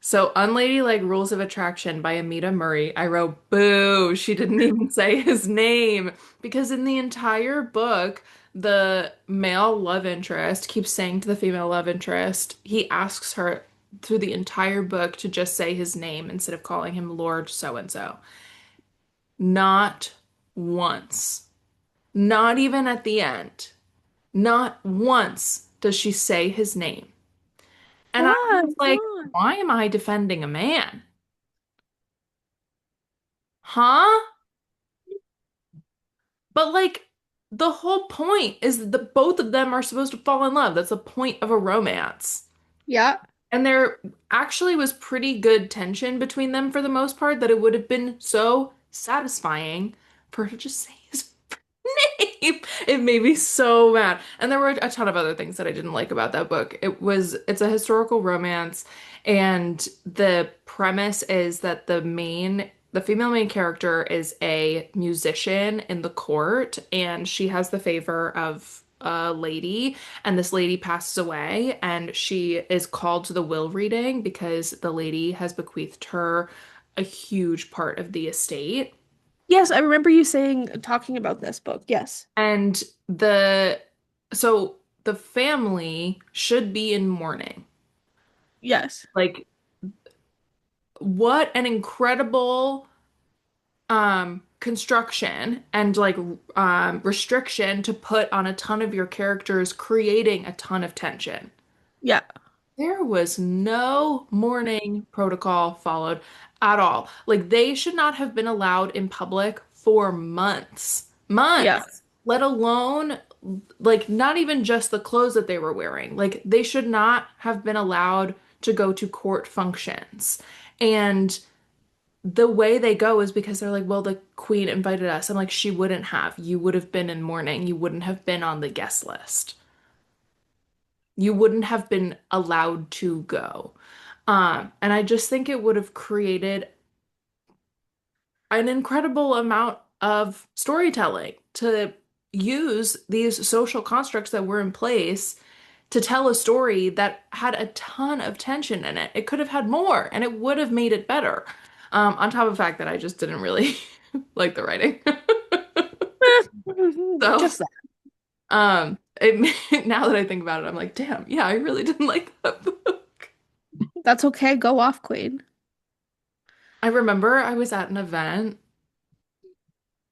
So, Unladylike Rules of Attraction by Amita Murray. I wrote, boo, she didn't even say his name. Because in the entire book, the male love interest keeps saying to the female love interest, he asks her through the entire book to just say his name instead of calling him Lord so and so. Not once. Not even at the end. Not once does she say his name. And I Why? was Come like, on. why am I defending a man? Huh? But like, the whole point is that both of them are supposed to fall in love. That's the point of a romance. Yeah. And there actually was pretty good tension between them for the most part, that it would have been so satisfying for her to just say his. name. It made me so mad. And there were a ton of other things that I didn't like about that book. It's a historical romance, and the premise is that the female main character is a musician in the court, and she has the favor of a lady, and this lady passes away, and she is called to the will reading because the lady has bequeathed her a huge part of the estate. Yes, I remember you talking about this book. Yes. And so the family should be in mourning. Yes. Like, what an incredible construction and like restriction to put on a ton of your characters, creating a ton of tension. Yeah. There was no mourning protocol followed at all. Like, they should not have been allowed in public for months. Yeah. Months, let alone like not even just the clothes that they were wearing. Like, they should not have been allowed to go to court functions. And the way they go is because they're like, well, the queen invited us. I'm like, she wouldn't have. You would have been in mourning. You wouldn't have been on the guest list. You wouldn't have been allowed to go. And I just think it would have created an incredible amount of storytelling to use these social constructs that were in place to tell a story that had a ton of tension in it. It could have had more, and it would have made it better. On top of the fact that I just didn't really like the writing. So, Just that. now that I think about it, I'm like, damn, yeah, I really didn't like that book. That's okay. Go off, Queen. I remember I was at an event.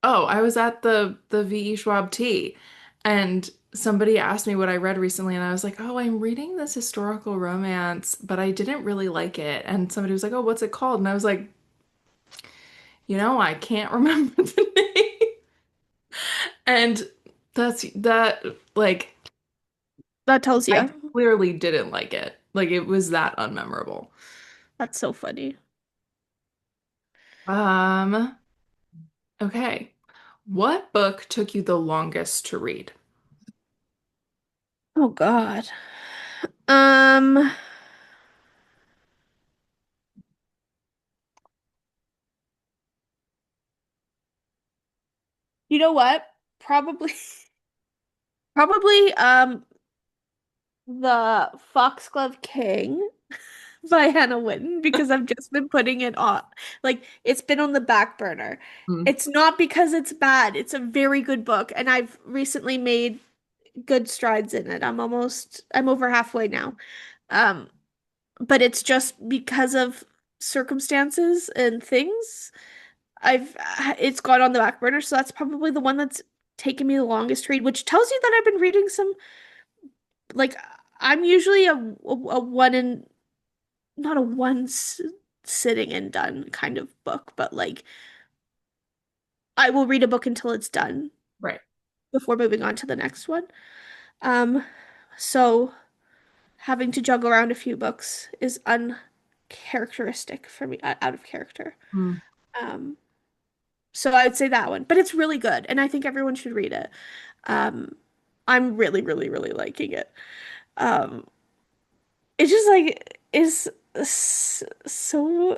Oh, I was at the V.E. Schwab tea, and somebody asked me what I read recently, and I was like, "Oh, I'm reading this historical romance, but I didn't really like it." And somebody was like, "Oh, what's it called?" And I was like, I can't remember the name. And that like That tells I you. clearly didn't like it. Like, it was that unmemorable. That's so funny. Um, okay. What book took you the longest to read? Oh God. Um, you know what? Probably, probably, the Foxglove King by Hannah Witten because I've just been putting it on. Like, it's been on the back burner. Hmm. It's not because it's bad. It's a very good book, and I've recently made good strides in it. I'm over halfway now. Um, but it's just because of circumstances and things. It's gone on the back burner, so that's probably the one that's taken me the longest to read, which tells you that I've been reading some like I'm usually a one and not a sitting and done kind of book, but like I will read a book until it's done Right. before moving on to the next one. Um, so having to juggle around a few books is uncharacteristic for me, out of character. Hmm. Um, so I'd say that one, but it's really good, and I think everyone should read it. Um, I'm really, really, really liking it. Um, it's just like is so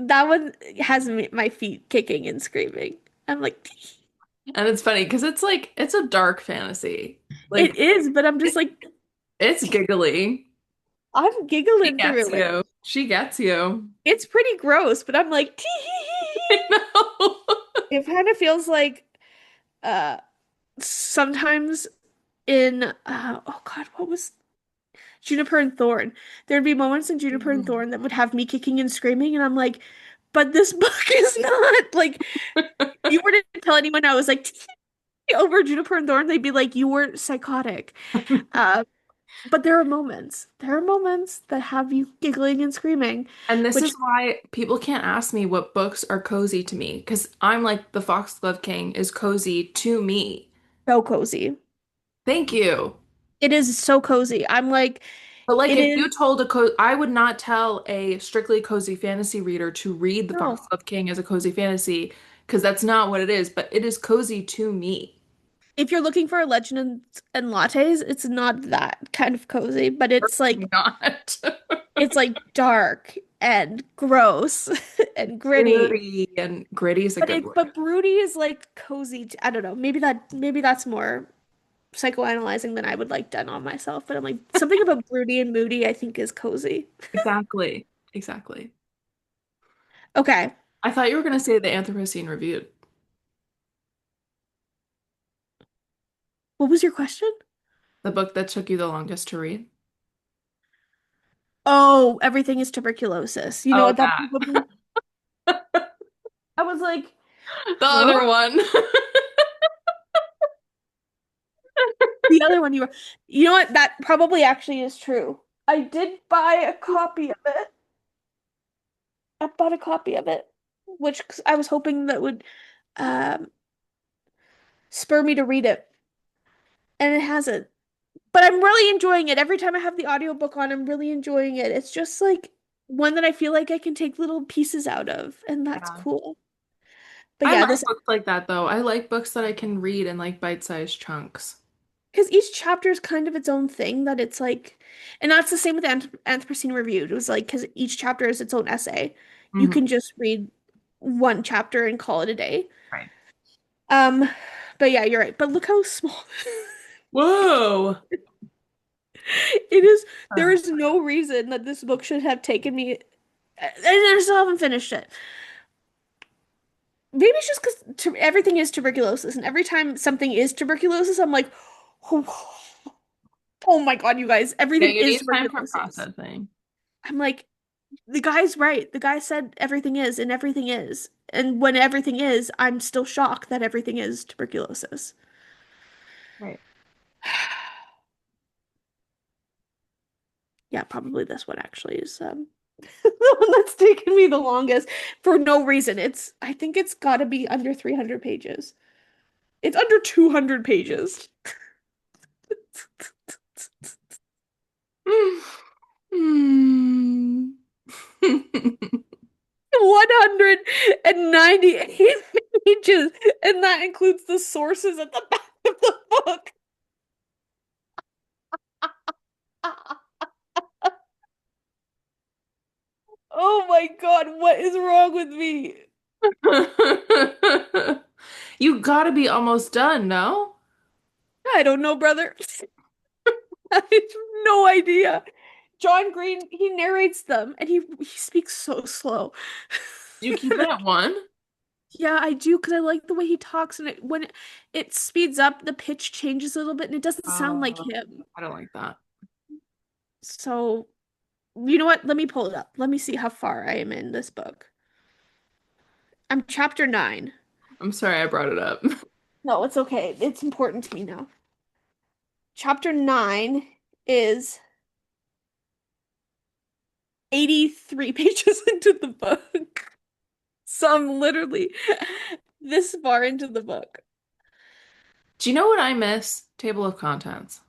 that one has my feet kicking and screaming. I'm like, And it's funny because it's like it's a dark fantasy. it Like, is, but I'm just like, it's giggly. I'm She giggling gets through it. you. She gets you. It's pretty gross, but I'm like, I know. it kind of feels like uh sometimes in oh God, what was Juniper and Thorn? There'd be moments in Juniper and Thorn that would have me kicking and screaming, and I'm like, but this book is not like if you were to tell anyone I was like over Juniper and Thorn, they'd be like, you were psychotic. Uh, but there are moments that have you giggling and screaming, And this is which why people can't ask me what books are cozy to me, because I'm like the Foxglove King is cozy to me. so cozy. Thank you. It is so cozy. I'm like, But like, it if is you told I would not tell a strictly cozy fantasy reader to read the no. Foxglove King as a cozy fantasy, because that's not what it is, but it is cozy to me. If you're looking for legends and lattes, it's not that kind of cozy, but Not. it's like dark and gross and gritty. Gritty is a good word. But broody is like cozy. I don't know. Maybe that's more psychoanalyzing than I would like done on myself. But I'm like something about broody and moody I think is cozy. Exactly. Exactly. Okay. I thought you were going to say the Anthropocene Reviewed, What was your question? the book that took you the longest to read. Oh, everything is tuberculosis. You know Oh, what that that. probably I was like, The huh? other one. The other one you know what? That probably actually is true. I did buy a copy of it. I bought a copy of it, which I was hoping that would um, spur me to read it, and it hasn't. But I'm really enjoying it. Every time I have the audiobook on, I'm really enjoying it. It's just like one that I feel like I can take little pieces out of, and that's Yeah. cool. But I yeah, like this books like that though. I like books that I can read in like bite-sized chunks. because each chapter is kind of its own thing that it's like, and that's the same with Anthropocene Reviewed. It was like because each chapter is its own essay. You Hmm. can just read one chapter and call it a day. Right. Um, but yeah, you're right. But look how small Whoa. it is. There Uh, is no reason that this book should have taken me, and I still haven't finished it. Maybe it's just because everything is tuberculosis, and every time something is tuberculosis, I'm like, oh, oh my God, you guys, yeah, everything you is need time for tuberculosis. processing. I'm like, the guy's right. The guy said everything is, and everything is. And when everything is, I'm still shocked that everything is tuberculosis. Right. Yeah, probably this one actually is the one that's taken me the longest for no reason. I think it's got to be under 300 pages. It's under 200 pages. Hmm. 198 pages, and that includes the sources at the back of the book. Oh my God, what is wrong with me? You gotta be almost done, no? I don't know, brother. I have no idea. John Green, he narrates them and he speaks so slow. You keep it at one? Yeah, I do because I like the way he talks and when it speeds up, the pitch changes a little bit and it doesn't sound like Uh, him. I don't like that. So, you know what? Let me pull it up. Let me see how far I am in this book. I'm chapter 9. I'm sorry I brought it up. No, it's okay. It's important to me now. Chapter 9 is 83 pages into the book. So I'm literally this far into the book. Do you know what I miss? Table of contents.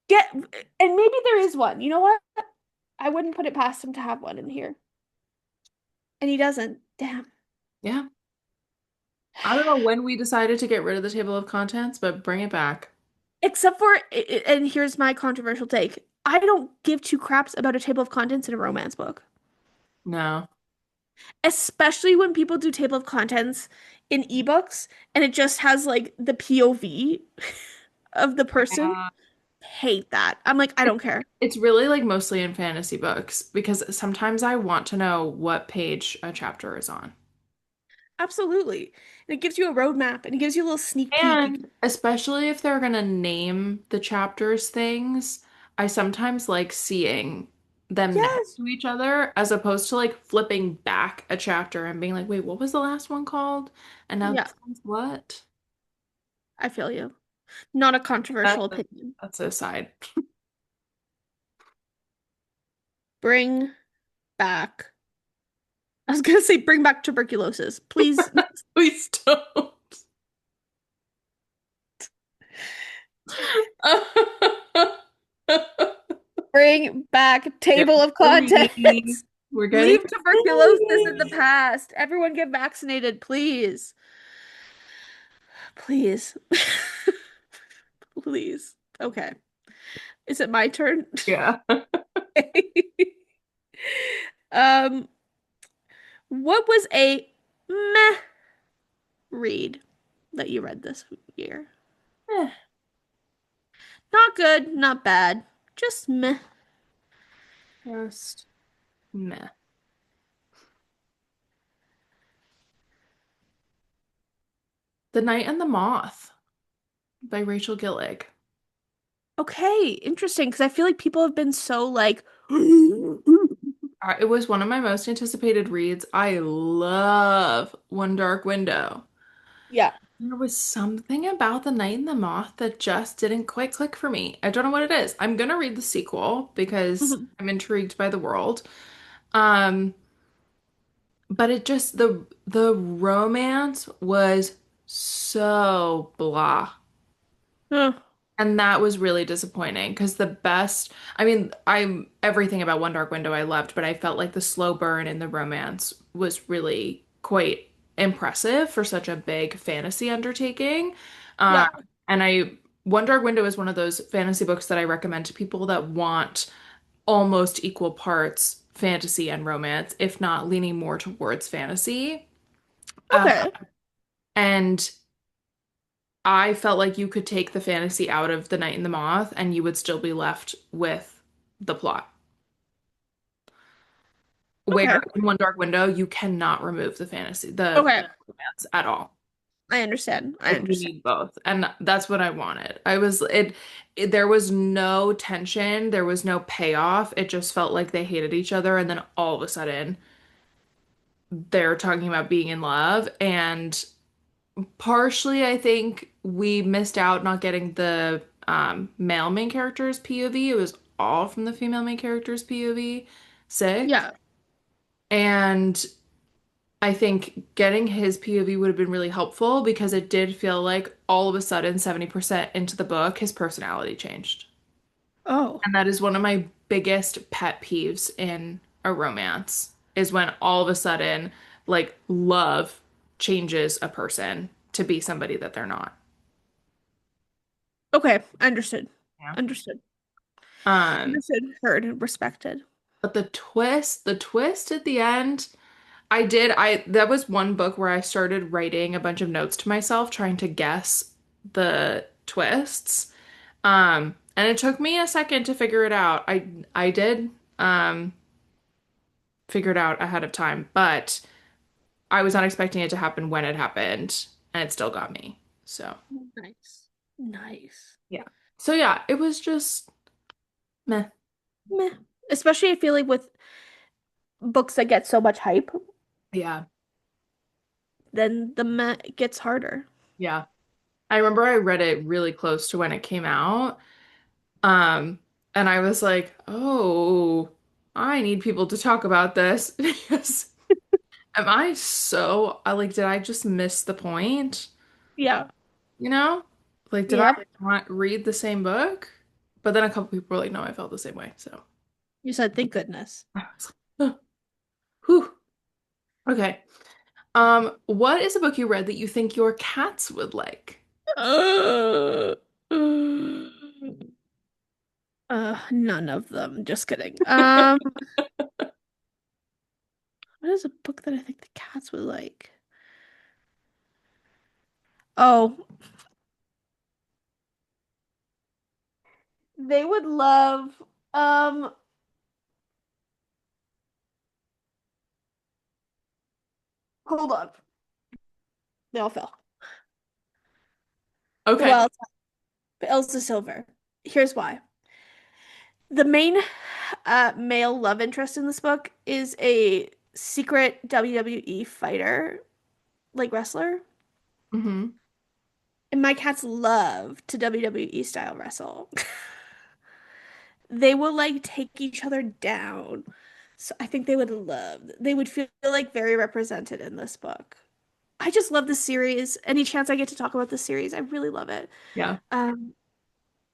Get and maybe there is one. You know what? I wouldn't put it past him to have one in here. And he doesn't. Damn. Yeah. I don't know when we decided to get rid of the table of contents, but bring it back. Except for, and here's my controversial take. I don't give two craps about a table of contents in a romance book, No. especially when people do table of contents in ebooks and it just has like the POV of the person. Yeah. Hate that. I'm like, I don't care. It's really like mostly in fantasy books because sometimes I want to know what page a chapter is on. Absolutely. And it gives you a roadmap and it gives you a little sneak peek. You And can, especially if they're gonna name the chapters things, I sometimes like seeing them next yes. to each other as opposed to like flipping back a chapter and being like, wait, what was the last one called? And now Yeah, this one's what? I feel you. Not a controversial That's opinion. that's a side. Bring back. I was gonna say bring back tuberculosis. Please Please don't. bring back Getting table of silly. contents. We're getting Leave tuberculosis in the silly. past. Everyone get vaccinated, please. Please. Please. Okay. Is it my turn? Yeah. Um, what was a meh read that you read this year? Eh, Not good, not bad, just meh. just meh. The Night and the Moth by Rachel Gillig. Okay, interesting, because I feel like people have been so like, It was one of my most anticipated reads. I love One Dark Window. yeah. There was something about The Night and the Moth that just didn't quite click for me. I don't know what it is. I'm gonna read the sequel because Mhm. I'm intrigued by the world. Um, but it just the romance was so blah. Huh. And that was really disappointing because the best, I mean, I'm everything about One Dark Window I loved, but I felt like the slow burn in the romance was really quite impressive for such a big fantasy undertaking. Uh, Yeah. and One Dark Window is one of those fantasy books that I recommend to people that want almost equal parts fantasy and romance, if not leaning more towards fantasy. Uh, Okay. and I felt like you could take the fantasy out of The Night and the Moth and you would still be left with the plot. Where Okay. in One Dark Window, you cannot remove the fantasy, Okay. the romance at all. I understand. I Like you understand. need both. And that's what I wanted. There was no tension, there was no payoff. It just felt like they hated each other and then all of a sudden they're talking about being in love and partially, I think we missed out not getting the male main character's POV. It was all from the female main character's POV. Sick. Yeah. And I think getting his POV would have been really helpful because it did feel like all of a sudden, 70% into the book, his personality changed. Oh. And that is one of my biggest pet peeves in a romance is when all of a sudden, like, love changes a person to be somebody that they're not. Okay. Understood. Yeah. Understood. Um, Understood. Heard. Respected. but the twist at the end, that was one book where I started writing a bunch of notes to myself trying to guess the twists. And it took me a second to figure it out. I did figure it out ahead of time, but I was not expecting it to happen when it happened, and it still got me. So, Nice. Nice. yeah. So yeah, it was just meh. Meh. Especially I feel like with books that get so much hype, Yeah. then the meh gets harder. Yeah. I remember I read it really close to when it came out. Um, and I was like, oh, I need people to talk about this because am I so like, did I just miss the point? Yeah. You know? Like, did I Yep. not read the same book? But then a couple people were like, no, I felt the same way. So You said thank goodness. I was like, oh, whew. Okay. What is a book you read that you think your cats would like? Uh, none of them. Just kidding. What is a book that I think the cats would like? Oh, they would love, um, hold on. They all fell. The Okay. Wild Elsa Silver. Here's why. The main male love interest in this book is a secret WWE fighter, like wrestler. Mm-hmm. And my cats love to WWE style wrestle. They will like take each other down. So I think they would feel like very represented in this book. I just love the series. Any chance I get to talk about the series, I really love it. Yeah. Um,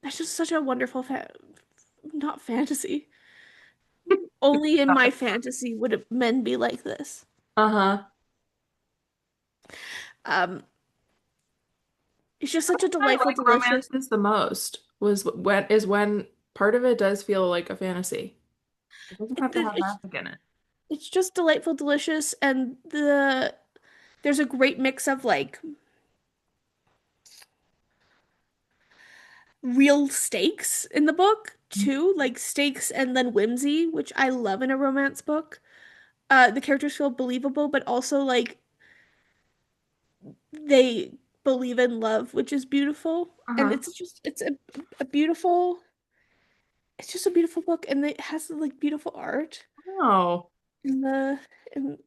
it's just such a wonderful not fantasy. Only in my fantasy would men be like this. Uh-huh. Um, It's just such a I delightful, like delicious. romances the most when part of it does feel like a fantasy. It doesn't have to have It's magic in it. it's just delightful, delicious, and there's a great mix of like real stakes in the book too, like stakes and then whimsy, which I love in a romance book. The characters feel believable, but also like they believe in love, which is beautiful. And Uh-huh. a beautiful, it's just a beautiful book, and it has like beautiful art. Oh. And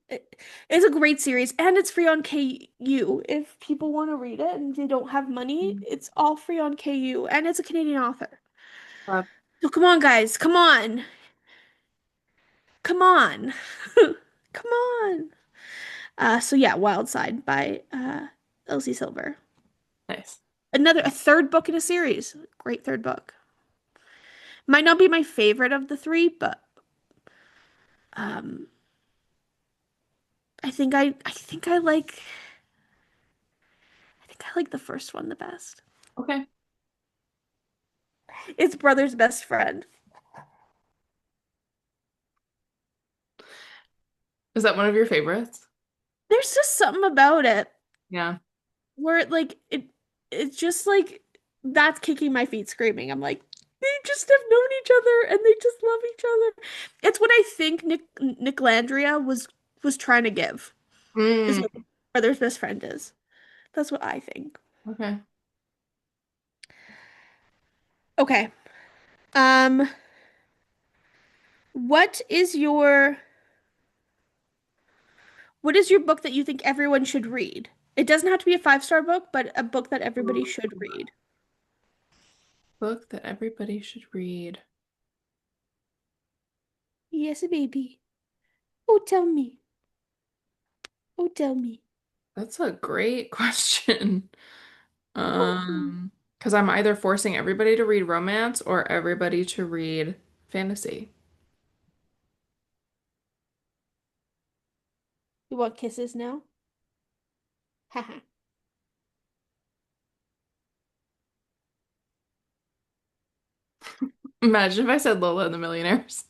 it's a great series, and it's free on KU. If people want to read it and they don't have money, it's all free on KU, and it's a Canadian author. Uh, So come on, guys, come on, come on, come on. So yeah, Wild Side by Elsie Silver. nice. A third book in a series. Great third book. Might not be my favorite of the three, but um, I think I like the first one the best. Okay. It's brother's best friend. Is that one of your favorites? There's just something about it Yeah. where it's just like that's kicking my feet screaming. I'm like, they just have known each other and they just love each other. It's what I think Nick Landria was trying to give, is Mm, what brother's best friend is. That's what I think. okay. Okay. Um, what is your what is your book that you think everyone should read? It doesn't have to be a five-star book, but a book that everybody should read. Book that everybody should read. Yes, baby. Oh, tell me. Oh, tell me. That's a great question. Oh. Because I'm either forcing everybody to read romance or everybody to read fantasy. You want kisses now? Haha. Imagine if I said Lola and the Millionaires.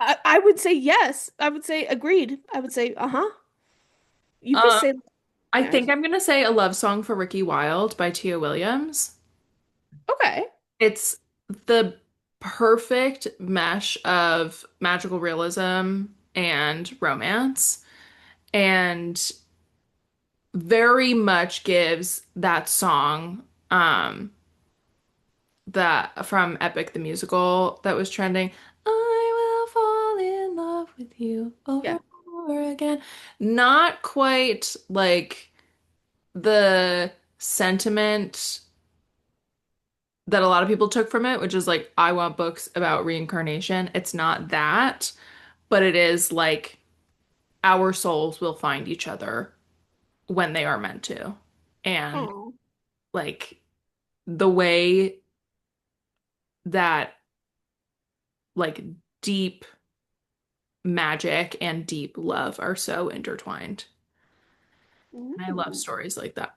I would say yes. I would say agreed. I would say, uh-huh. You could Um, say I think yes. I'm gonna say A Love Song for Ricky Wilde by Tia Williams. Okay. It's the perfect mesh of magical realism and romance, and very much gives that song, that from Epic the Musical that was trending. I will fall in love with you over Yeah. and over again. Not quite like the sentiment that a lot of people took from it, which is like, I want books about reincarnation. It's not that, but it is like our souls will find each other when they are meant to. And Oh. like the way that like deep magic and deep love are so intertwined. And I love Ooh. stories like that.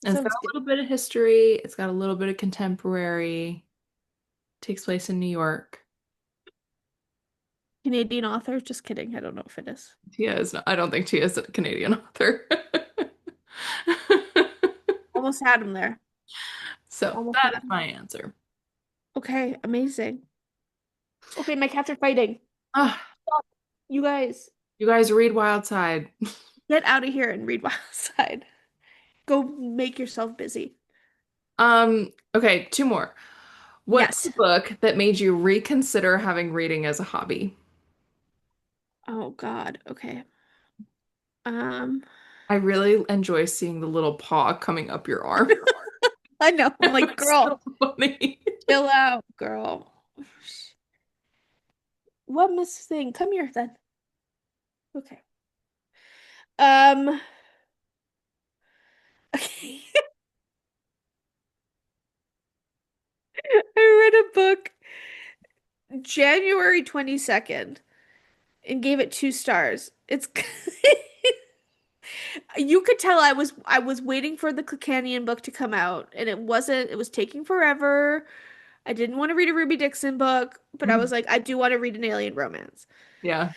And it's got Sounds a good. little bit of history, it's got a little bit of contemporary, takes place in New York. Canadian author. Just kidding. I don't know if it is. Tia is not, I don't think Tia is a Canadian author. Almost had him there. So Almost that had is him. my answer. Okay, amazing. Okay, my cats are fighting. Ah, You guys, you guys read Wildside. get out of here and read Wild Side. Go make yourself busy. Okay, two more. What's Yes. the book that made you reconsider having reading as a hobby? Oh God. Okay. Um, I really enjoy seeing the little paw coming up your arm. I know. I'm like, It's girl, so funny. chill out, girl. What Miss Thing? Come here then. Okay. Um, okay. I read a book January 22nd and gave it 2 stars. It's You could tell I was waiting for the Canyon book to come out, and it was taking forever. I didn't want to read a Ruby Dixon book, but I was Mhm. like, I do want to read an alien romance. Yeah.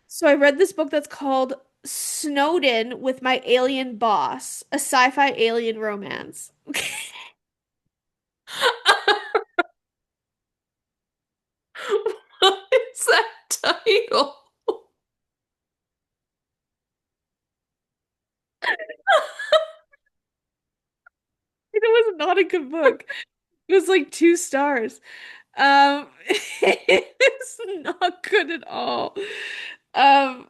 So I read this book that's called Snowden with My Alien Boss, a sci-fi alien romance. What is that title? It was not a good book. It was like 2 stars. It's not good at all. Um,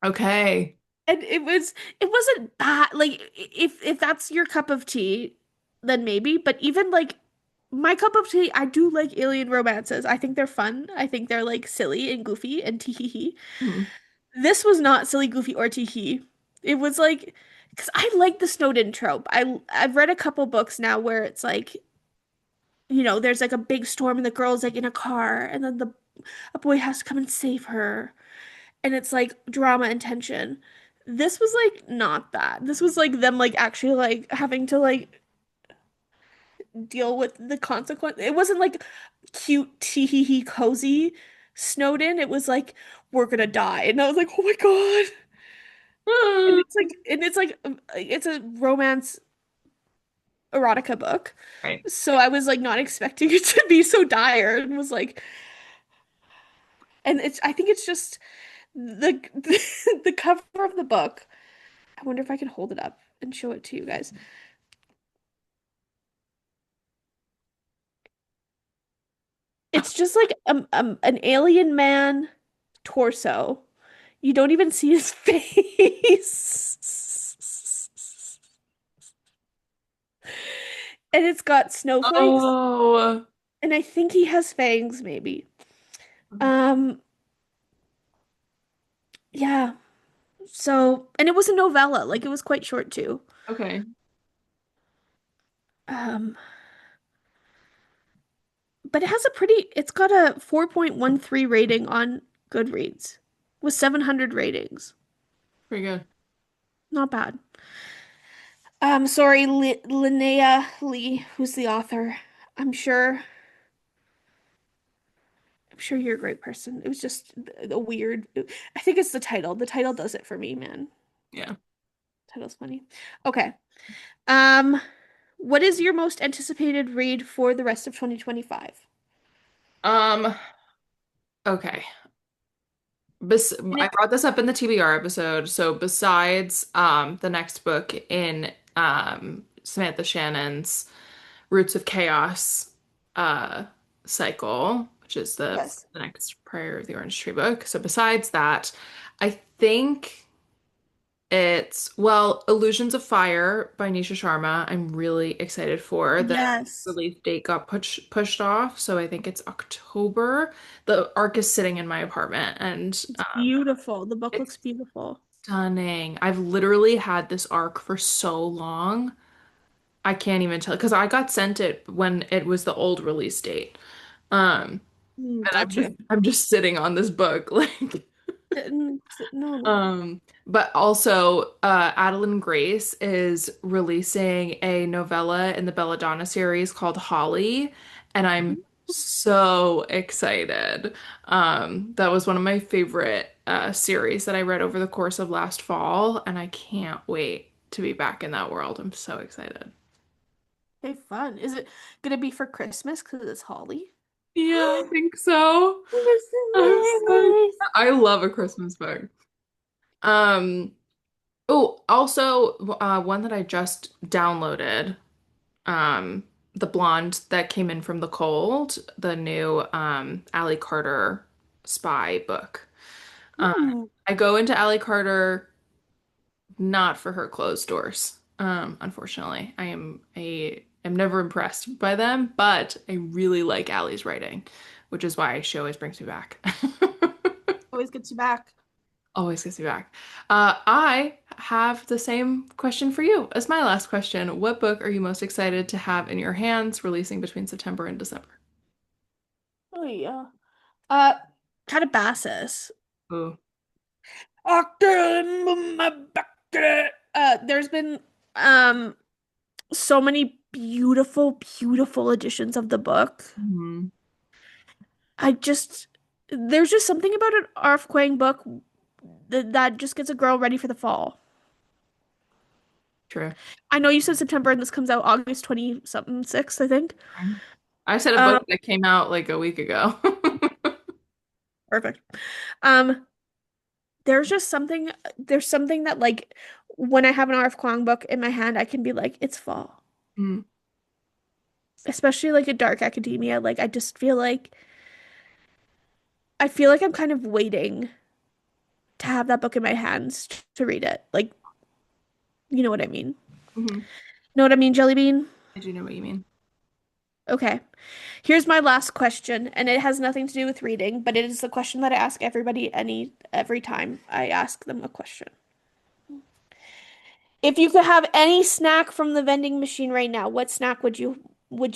Okay. and it wasn't bad. Like if that's your cup of tea, then maybe. But even like my cup of tea, I do like alien romances. I think they're fun. I think they're like silly and goofy and tee hee hee. Mhm. This was not silly, goofy, or tee hee. It was like because I like the Snowden trope. I've read a couple books now where it's like there's like a big storm and the girl's like in a car and then the a boy has to come and save her and it's like drama and tension. This was like not that. This was like them like actually like having to like deal with the consequence. It wasn't like cute tee hee hee cozy Snowden. It was like we're gonna die. And I was like, "Oh my God." And it's a romance erotica book. Right. So I was like not expecting it to be so dire and was like and it's I think it's just the the cover of the book. I wonder if I can hold it up and show it to you guys. It's just like an alien man torso. You don't even see his face. And it's got snowflakes. Oh. And I think he has fangs, maybe. Um, yeah. So, and it was a novella, like it was quite short too. Okay. Um, but it's got a 4.13 rating on Goodreads with 700 ratings. Pretty good. Not bad. Sorry, Linnea Lee, who's the author. I'm sure, I'm sure you're a great person. It was just a weird, I think it's the title. The title does it for me, man. Yeah. Title's funny. Okay. Um, what is your most anticipated read for the rest of 2025? Um, okay. And I it, brought this up in the TBR episode. So besides the next book in Samantha Shannon's Roots of Chaos uh cycle, which is yes. the next prior of the Orange Tree book. So besides that, I think it's Illusions of Fire by Nisha Sharma. I'm really excited for. The Yes. release date got pushed off, so I think it's October. The arc is sitting in my apartment, and It's beautiful. The book it's looks beautiful. stunning. I've literally had this arc for so long. I can't even tell because I got sent it when it was the old release date. And Gotcha. I'm just sitting on this book like. No, no. But also, Adeline Grace is releasing a novella in the Belladonna series called Holly, and I'm so excited. That was one of my favorite series that I read over the course of last fall, and I can't wait to be back in that world. I'm so excited. Okay, fun. Is it gonna be for Christmas because it's Holly? Yeah, I think so. This is I'm so, nice. I love a Christmas book. Um, Oh, also one that I just downloaded, um, The Blonde That Came In From the Cold, the new Ally Carter spy book. Uh, Ooh. I go into Ally Carter not for her closed doors. Unfortunately. I'm never impressed by them, but I really like Ally's writing, which is why she always brings me back. Always gets you back. Always gets me back. I have the same question for you as my last question. What book are you most excited to have in your hands releasing between September and December? Oh yeah. Uh, Calabasas. Ooh. There's been um so many beautiful, beautiful editions of the book. Mhm. I just there's just something about an Arf Quang book that just gets a girl ready for the fall. True. I know you said September and this comes out August 20 something 6th, I think. I said a Um, book that came out like a week ago. Perfect. Um, there's something that like when I have an R.F. Kuang book in my hand, I can be like, it's fall. Mm. Especially like a dark academia. Like I feel like I'm kind of waiting to have that book in my hands to read it. Like, you know what I mean? Mhm. Know what I mean, Jelly Bean? I do know what you mean. Okay. Here's my last question, and it has nothing to do with reading, but it is the question that I ask everybody every time I ask them a question. If you could have any snack from the vending machine right now, what snack would you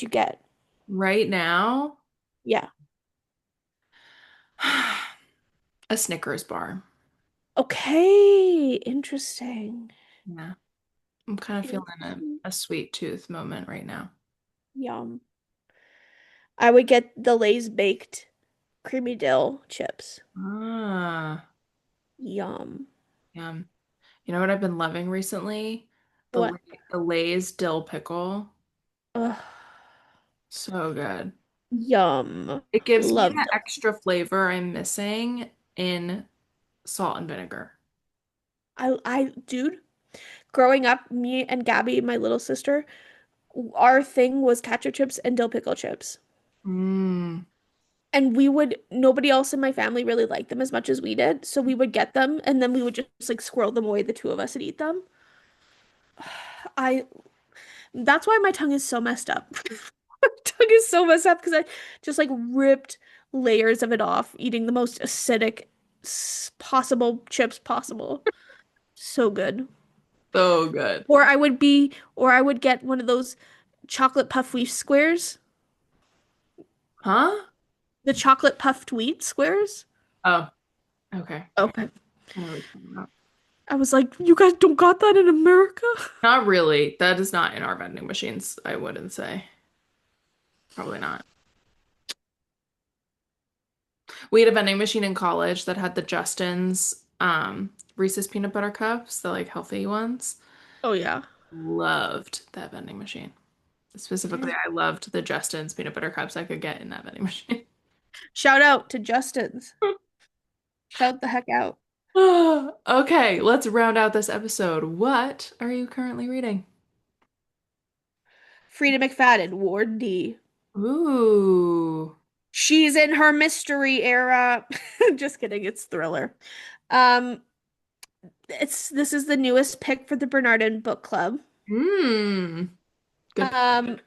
get? Right now, Yeah. a Snickers bar. Okay, interesting. Yeah. I'm kind of feeling Interesting. a sweet tooth moment right now. Yum. I would get the Lay's baked creamy dill chips. Ah, Yum. yum. You know what I've been loving recently? The What? the Lay's dill pickle. Ugh. So good. Yum. It gives me Love the dill. extra flavor I'm missing in salt and vinegar. Dude, growing up, me and Gabby, my little sister, our thing was ketchup chips and dill pickle chips. Mm. And nobody else in my family really liked them as much as we did. So we would get them and then we would just like squirrel them away, the two of us, and eat them. I, that's why my tongue is so messed up. My tongue is so messed up because I just like ripped layers of it off, eating the most acidic possible chips possible. So good. So good. Or I would get one of those chocolate puff wheat squares, Huh? the chocolate puffed wheat squares. Oh, okay. Okay. I know what you're talking about. I was like, you guys don't got that in America? Not really. That is not in our vending machines, I wouldn't say. Probably not. We had a vending machine in college that had the Justin's Reese's peanut butter cups, the like healthy ones. Oh yeah. Loved that vending machine. Specifically, I loved the Justin's peanut butter cups I could get in that vending machine. Shout out to Justin's. Shout the heck out. Okay, let's round out this episode. What are you currently reading? Frida McFadden, Ward D. Ooh. She's in her mystery era. Just kidding, it's thriller. Um, this is the newest pick for the Bernardin Book Club. Hmm. Good. Um,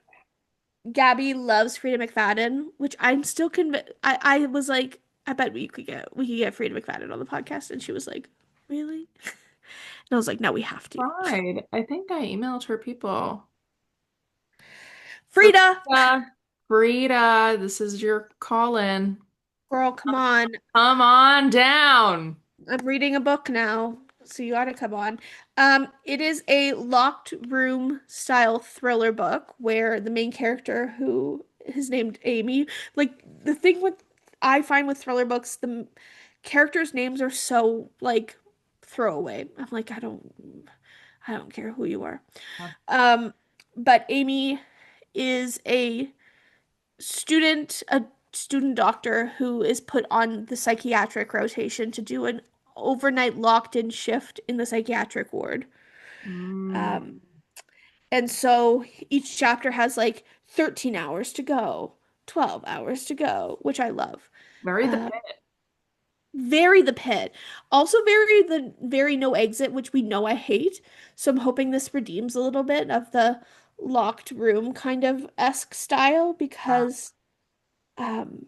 Gabby loves Frida McFadden, which I'm still convinced. I was like, I bet we could get Frida McFadden on the podcast, and she was like, really? And I was like, no, we have to. Tried. I think I emailed her people. So, Frida, Frida, this is your call-in. girl, come on. Come on down. I'm reading a book now, so you gotta come on. It is a locked room style thriller book where the main character, who is named Amy, like the thing with I find with thriller books, the characters' names are so like throwaway. I'm like, I don't care who you are. Um, but Amy is a student doctor who is put on the psychiatric rotation to do an overnight locked in shift in the psychiatric ward. Mm, Um, and so each chapter has like 13 hours to go, 12 hours to go, which I love. very the Uh, pit. very the pit. Also very no exit, which we know I hate. So I'm hoping this redeems a little bit of the locked room kind of esque style because um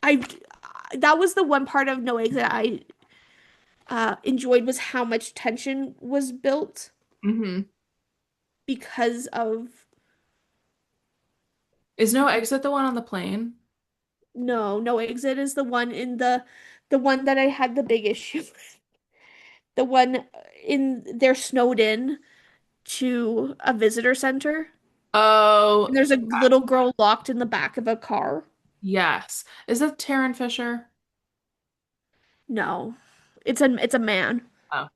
I that was the one part of No Eggs that I enjoyed was how much tension was built Hmm. because of Is No Exit the one on the plane? no Exit is the one in the The one that I had the big issue with. The one in they're snowed in to a visitor center. And Oh, there's a little girl locked in the back of a car. yes. Is that Taryn Fisher? No. It's a man. Oh,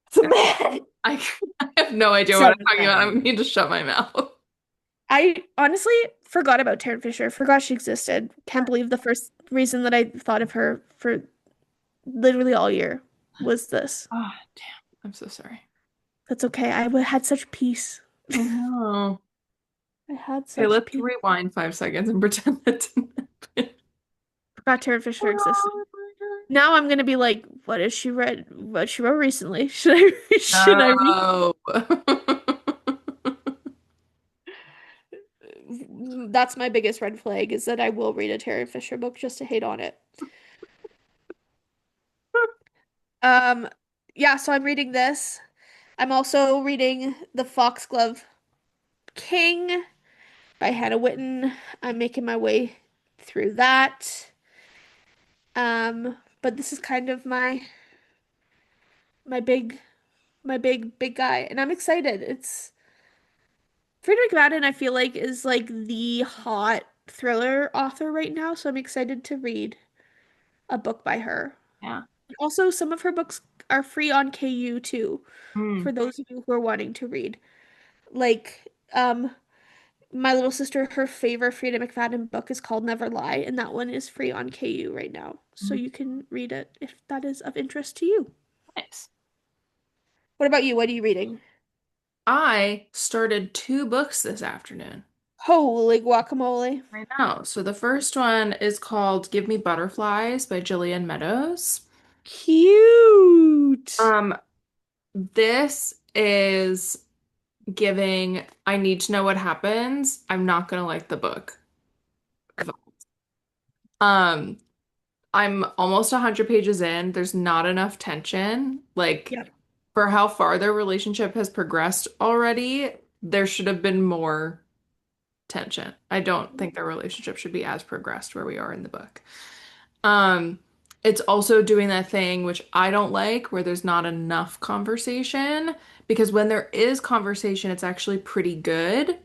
It's a man. I, I have no idea what Said I'm talking about. I man. need to shut my mouth. I honestly forgot about Taryn Fisher. Forgot she existed. Can't believe the first reason that I thought of her for literally all year was this. Oh, damn. I'm so sorry. That's okay. Had such peace. I know. I had Okay, such let's peace. rewind 5 seconds and pretend that didn't happen. Forgot Taryn Fisher existed. Oh my Now I'm gonna be like, what has she read? What she wrote recently? Should I should I read? God. No. That's my biggest red flag is that I will read a Terry Fisher book just to hate on it. Um, yeah, so I'm reading this. I'm also reading The Foxglove King by Hannah Witten. I'm making my way through that. But this is kind of my big big guy, and I'm excited. It's Friedrich Madden, I feel like, is like the hot thriller author right now, so I'm excited to read a book by her. Yeah. Also, some of her books are free on KU too, Mm. for those of you who are wanting to read. Like, my little sister, her favorite Frida McFadden book is called Never Lie, and that one is free on KU right now. So you can read it if that is of interest to you. Nice. What about you? What are you reading? I started 2 books this afternoon. Holy guacamole. I know. So the first one is called Give Me Butterflies by Jillian Meadows. Cute. Um, this is giving I need to know what happens. I'm not gonna like the book. Um, I'm almost 100 pages in. There's not enough tension. Like, Yeah. for how far their relationship has progressed already, there should have been more tension. I don't think their relationship should be as progressed where we are in the book. Um, it's also doing that thing which I don't like, where there's not enough conversation, because when there is conversation, it's actually pretty good.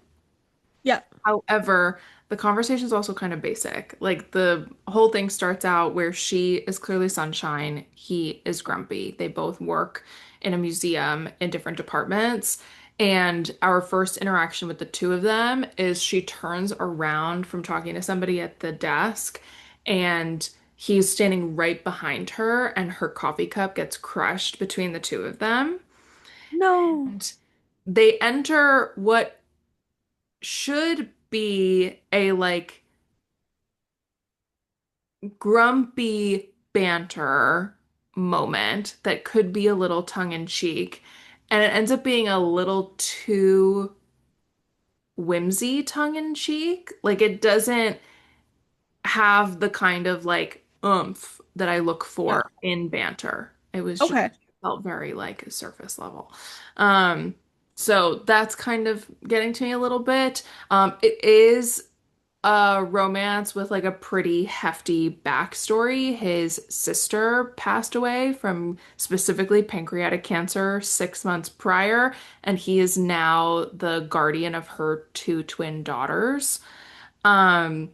Yeah. However, the conversation is also kind of basic. Like the whole thing starts out where she is clearly sunshine, he is grumpy. They both work in a museum in different departments. And our first interaction with the two of them is she turns around from talking to somebody at the desk, and he's standing right behind her, and her coffee cup gets crushed between the two of them. No. And they enter what should be a like grumpy banter moment that could be a little tongue in cheek, and it ends up being a little too whimsy tongue in cheek. Like it doesn't have the kind of like oomph that I look Yeah. for in banter. It was just Okay. felt very like surface level. Um, so that's kind of getting to me a little bit. It is a romance with like a pretty hefty backstory. His sister passed away from specifically pancreatic cancer 6 months prior, and he is now the guardian of her two twin daughters. Um,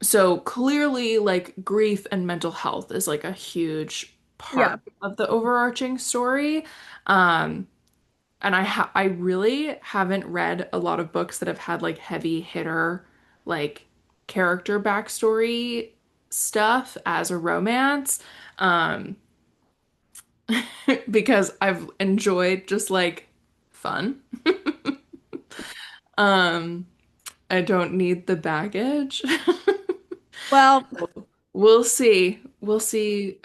so clearly, like grief and mental health is like a huge part Yeah. of the overarching story. Um, and I really haven't read a lot of books that have had like heavy hitter like character backstory stuff as a romance. Um, because I've enjoyed just like fun. Um, I don't need the baggage. Well, We'll see. We'll see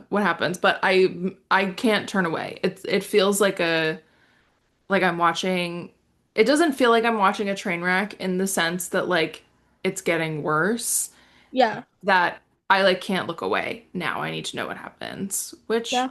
what happens, but I can't turn away. It feels like a like I'm watching it doesn't feel like I'm watching a train wreck in the sense that like it's getting worse, yeah. that I like can't look away now. I need to know what happens, which Yeah.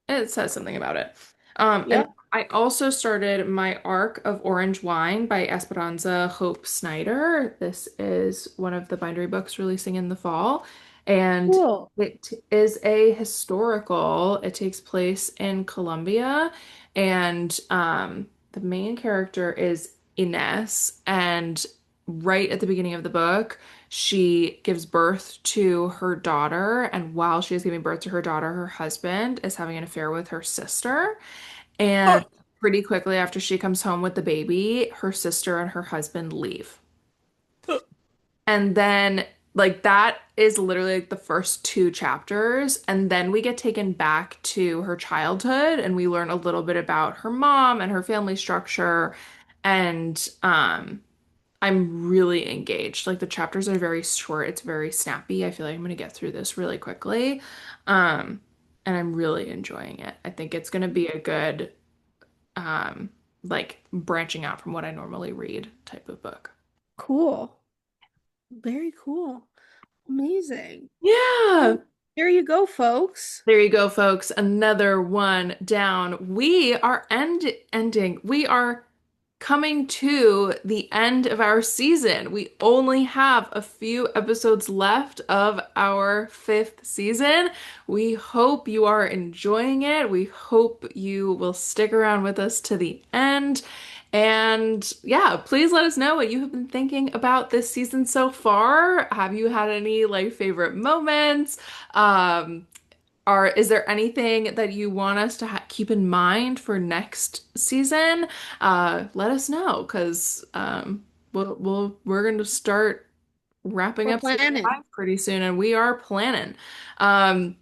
it says something about it. And Yeah. I also started my arc of Orange Wine by Esperanza Hope Snyder. This is one of the bindery books releasing in the fall. And Cool. it is a historical, it takes place in Colombia, and the main character is Ines, and right at the beginning of the book, she gives birth to her daughter, and while she is giving birth to her daughter, her husband is having an affair with her sister. Oh, And pretty quickly after she comes home with the baby, her sister and her husband leave. And then, like, that is literally like the first two chapters. And then we get taken back to her childhood and we learn a little bit about her mom and her family structure. And I'm really engaged. Like, the chapters are very short, it's very snappy. I feel like I'm gonna get through this really quickly. Um, and I'm really enjoying it. I think it's gonna be a good, um, like, branching out from what I normally read type of book. cool. Very cool. Amazing. Yeah. Well, there you go, folks. There you go, folks. Another one down. We are ending. We are coming to the end of our season. We only have a few episodes left of our fifth season. We hope you are enjoying it. We hope you will stick around with us to the end. And yeah, please let us know what you have been thinking about this season so far. Have you had any like favorite moments? Um, is there anything that you want us to keep in mind for next season? Let us know because we're going to start wrapping We're up season planning. five pretty soon, and we are planning. Um,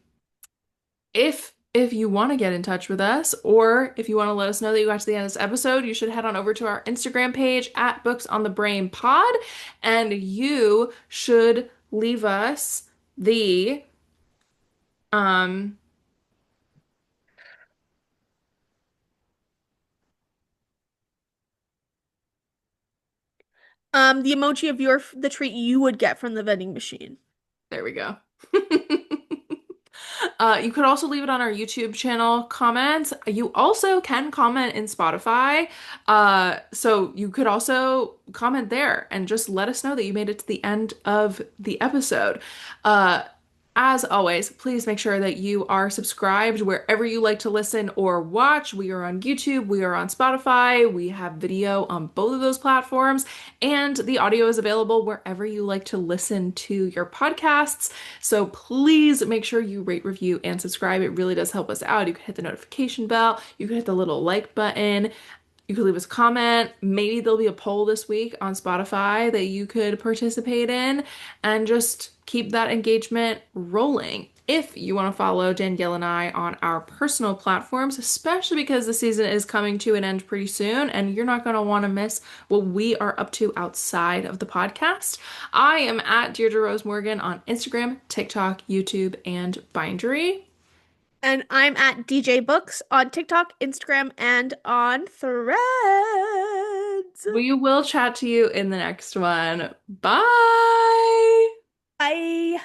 if you want to get in touch with us, or if you want to let us know that you got to the end of this episode, you should head on over to our Instagram page at Books on the Brain Pod, and you should leave us the um The emoji of the treat you would get from the vending machine. There we go. You could also leave it on our YouTube channel comments. You also can comment in Spotify. So you could also comment there and just let us know that you made it to the end of the episode. Uh, as always, please make sure that you are subscribed wherever you like to listen or watch. We are on YouTube, we are on Spotify, we have video on both of those platforms, and the audio is available wherever you like to listen to your podcasts. So please make sure you rate, review, and subscribe. It really does help us out. You can hit the notification bell, you can hit the little like button. You could leave us a comment. Maybe there'll be a poll this week on Spotify that you could participate in and just keep that engagement rolling. If you want to follow Danielle and I on our personal platforms, especially because the season is coming to an end pretty soon and you're not going to want to miss what we are up to outside of the podcast, I am at Deirdre Rose Morgan on Instagram, TikTok, YouTube, and Bindery. And I'm at DJ Books on TikTok, Instagram, and on Threads. We will chat to you in the next one. Bye. Bye.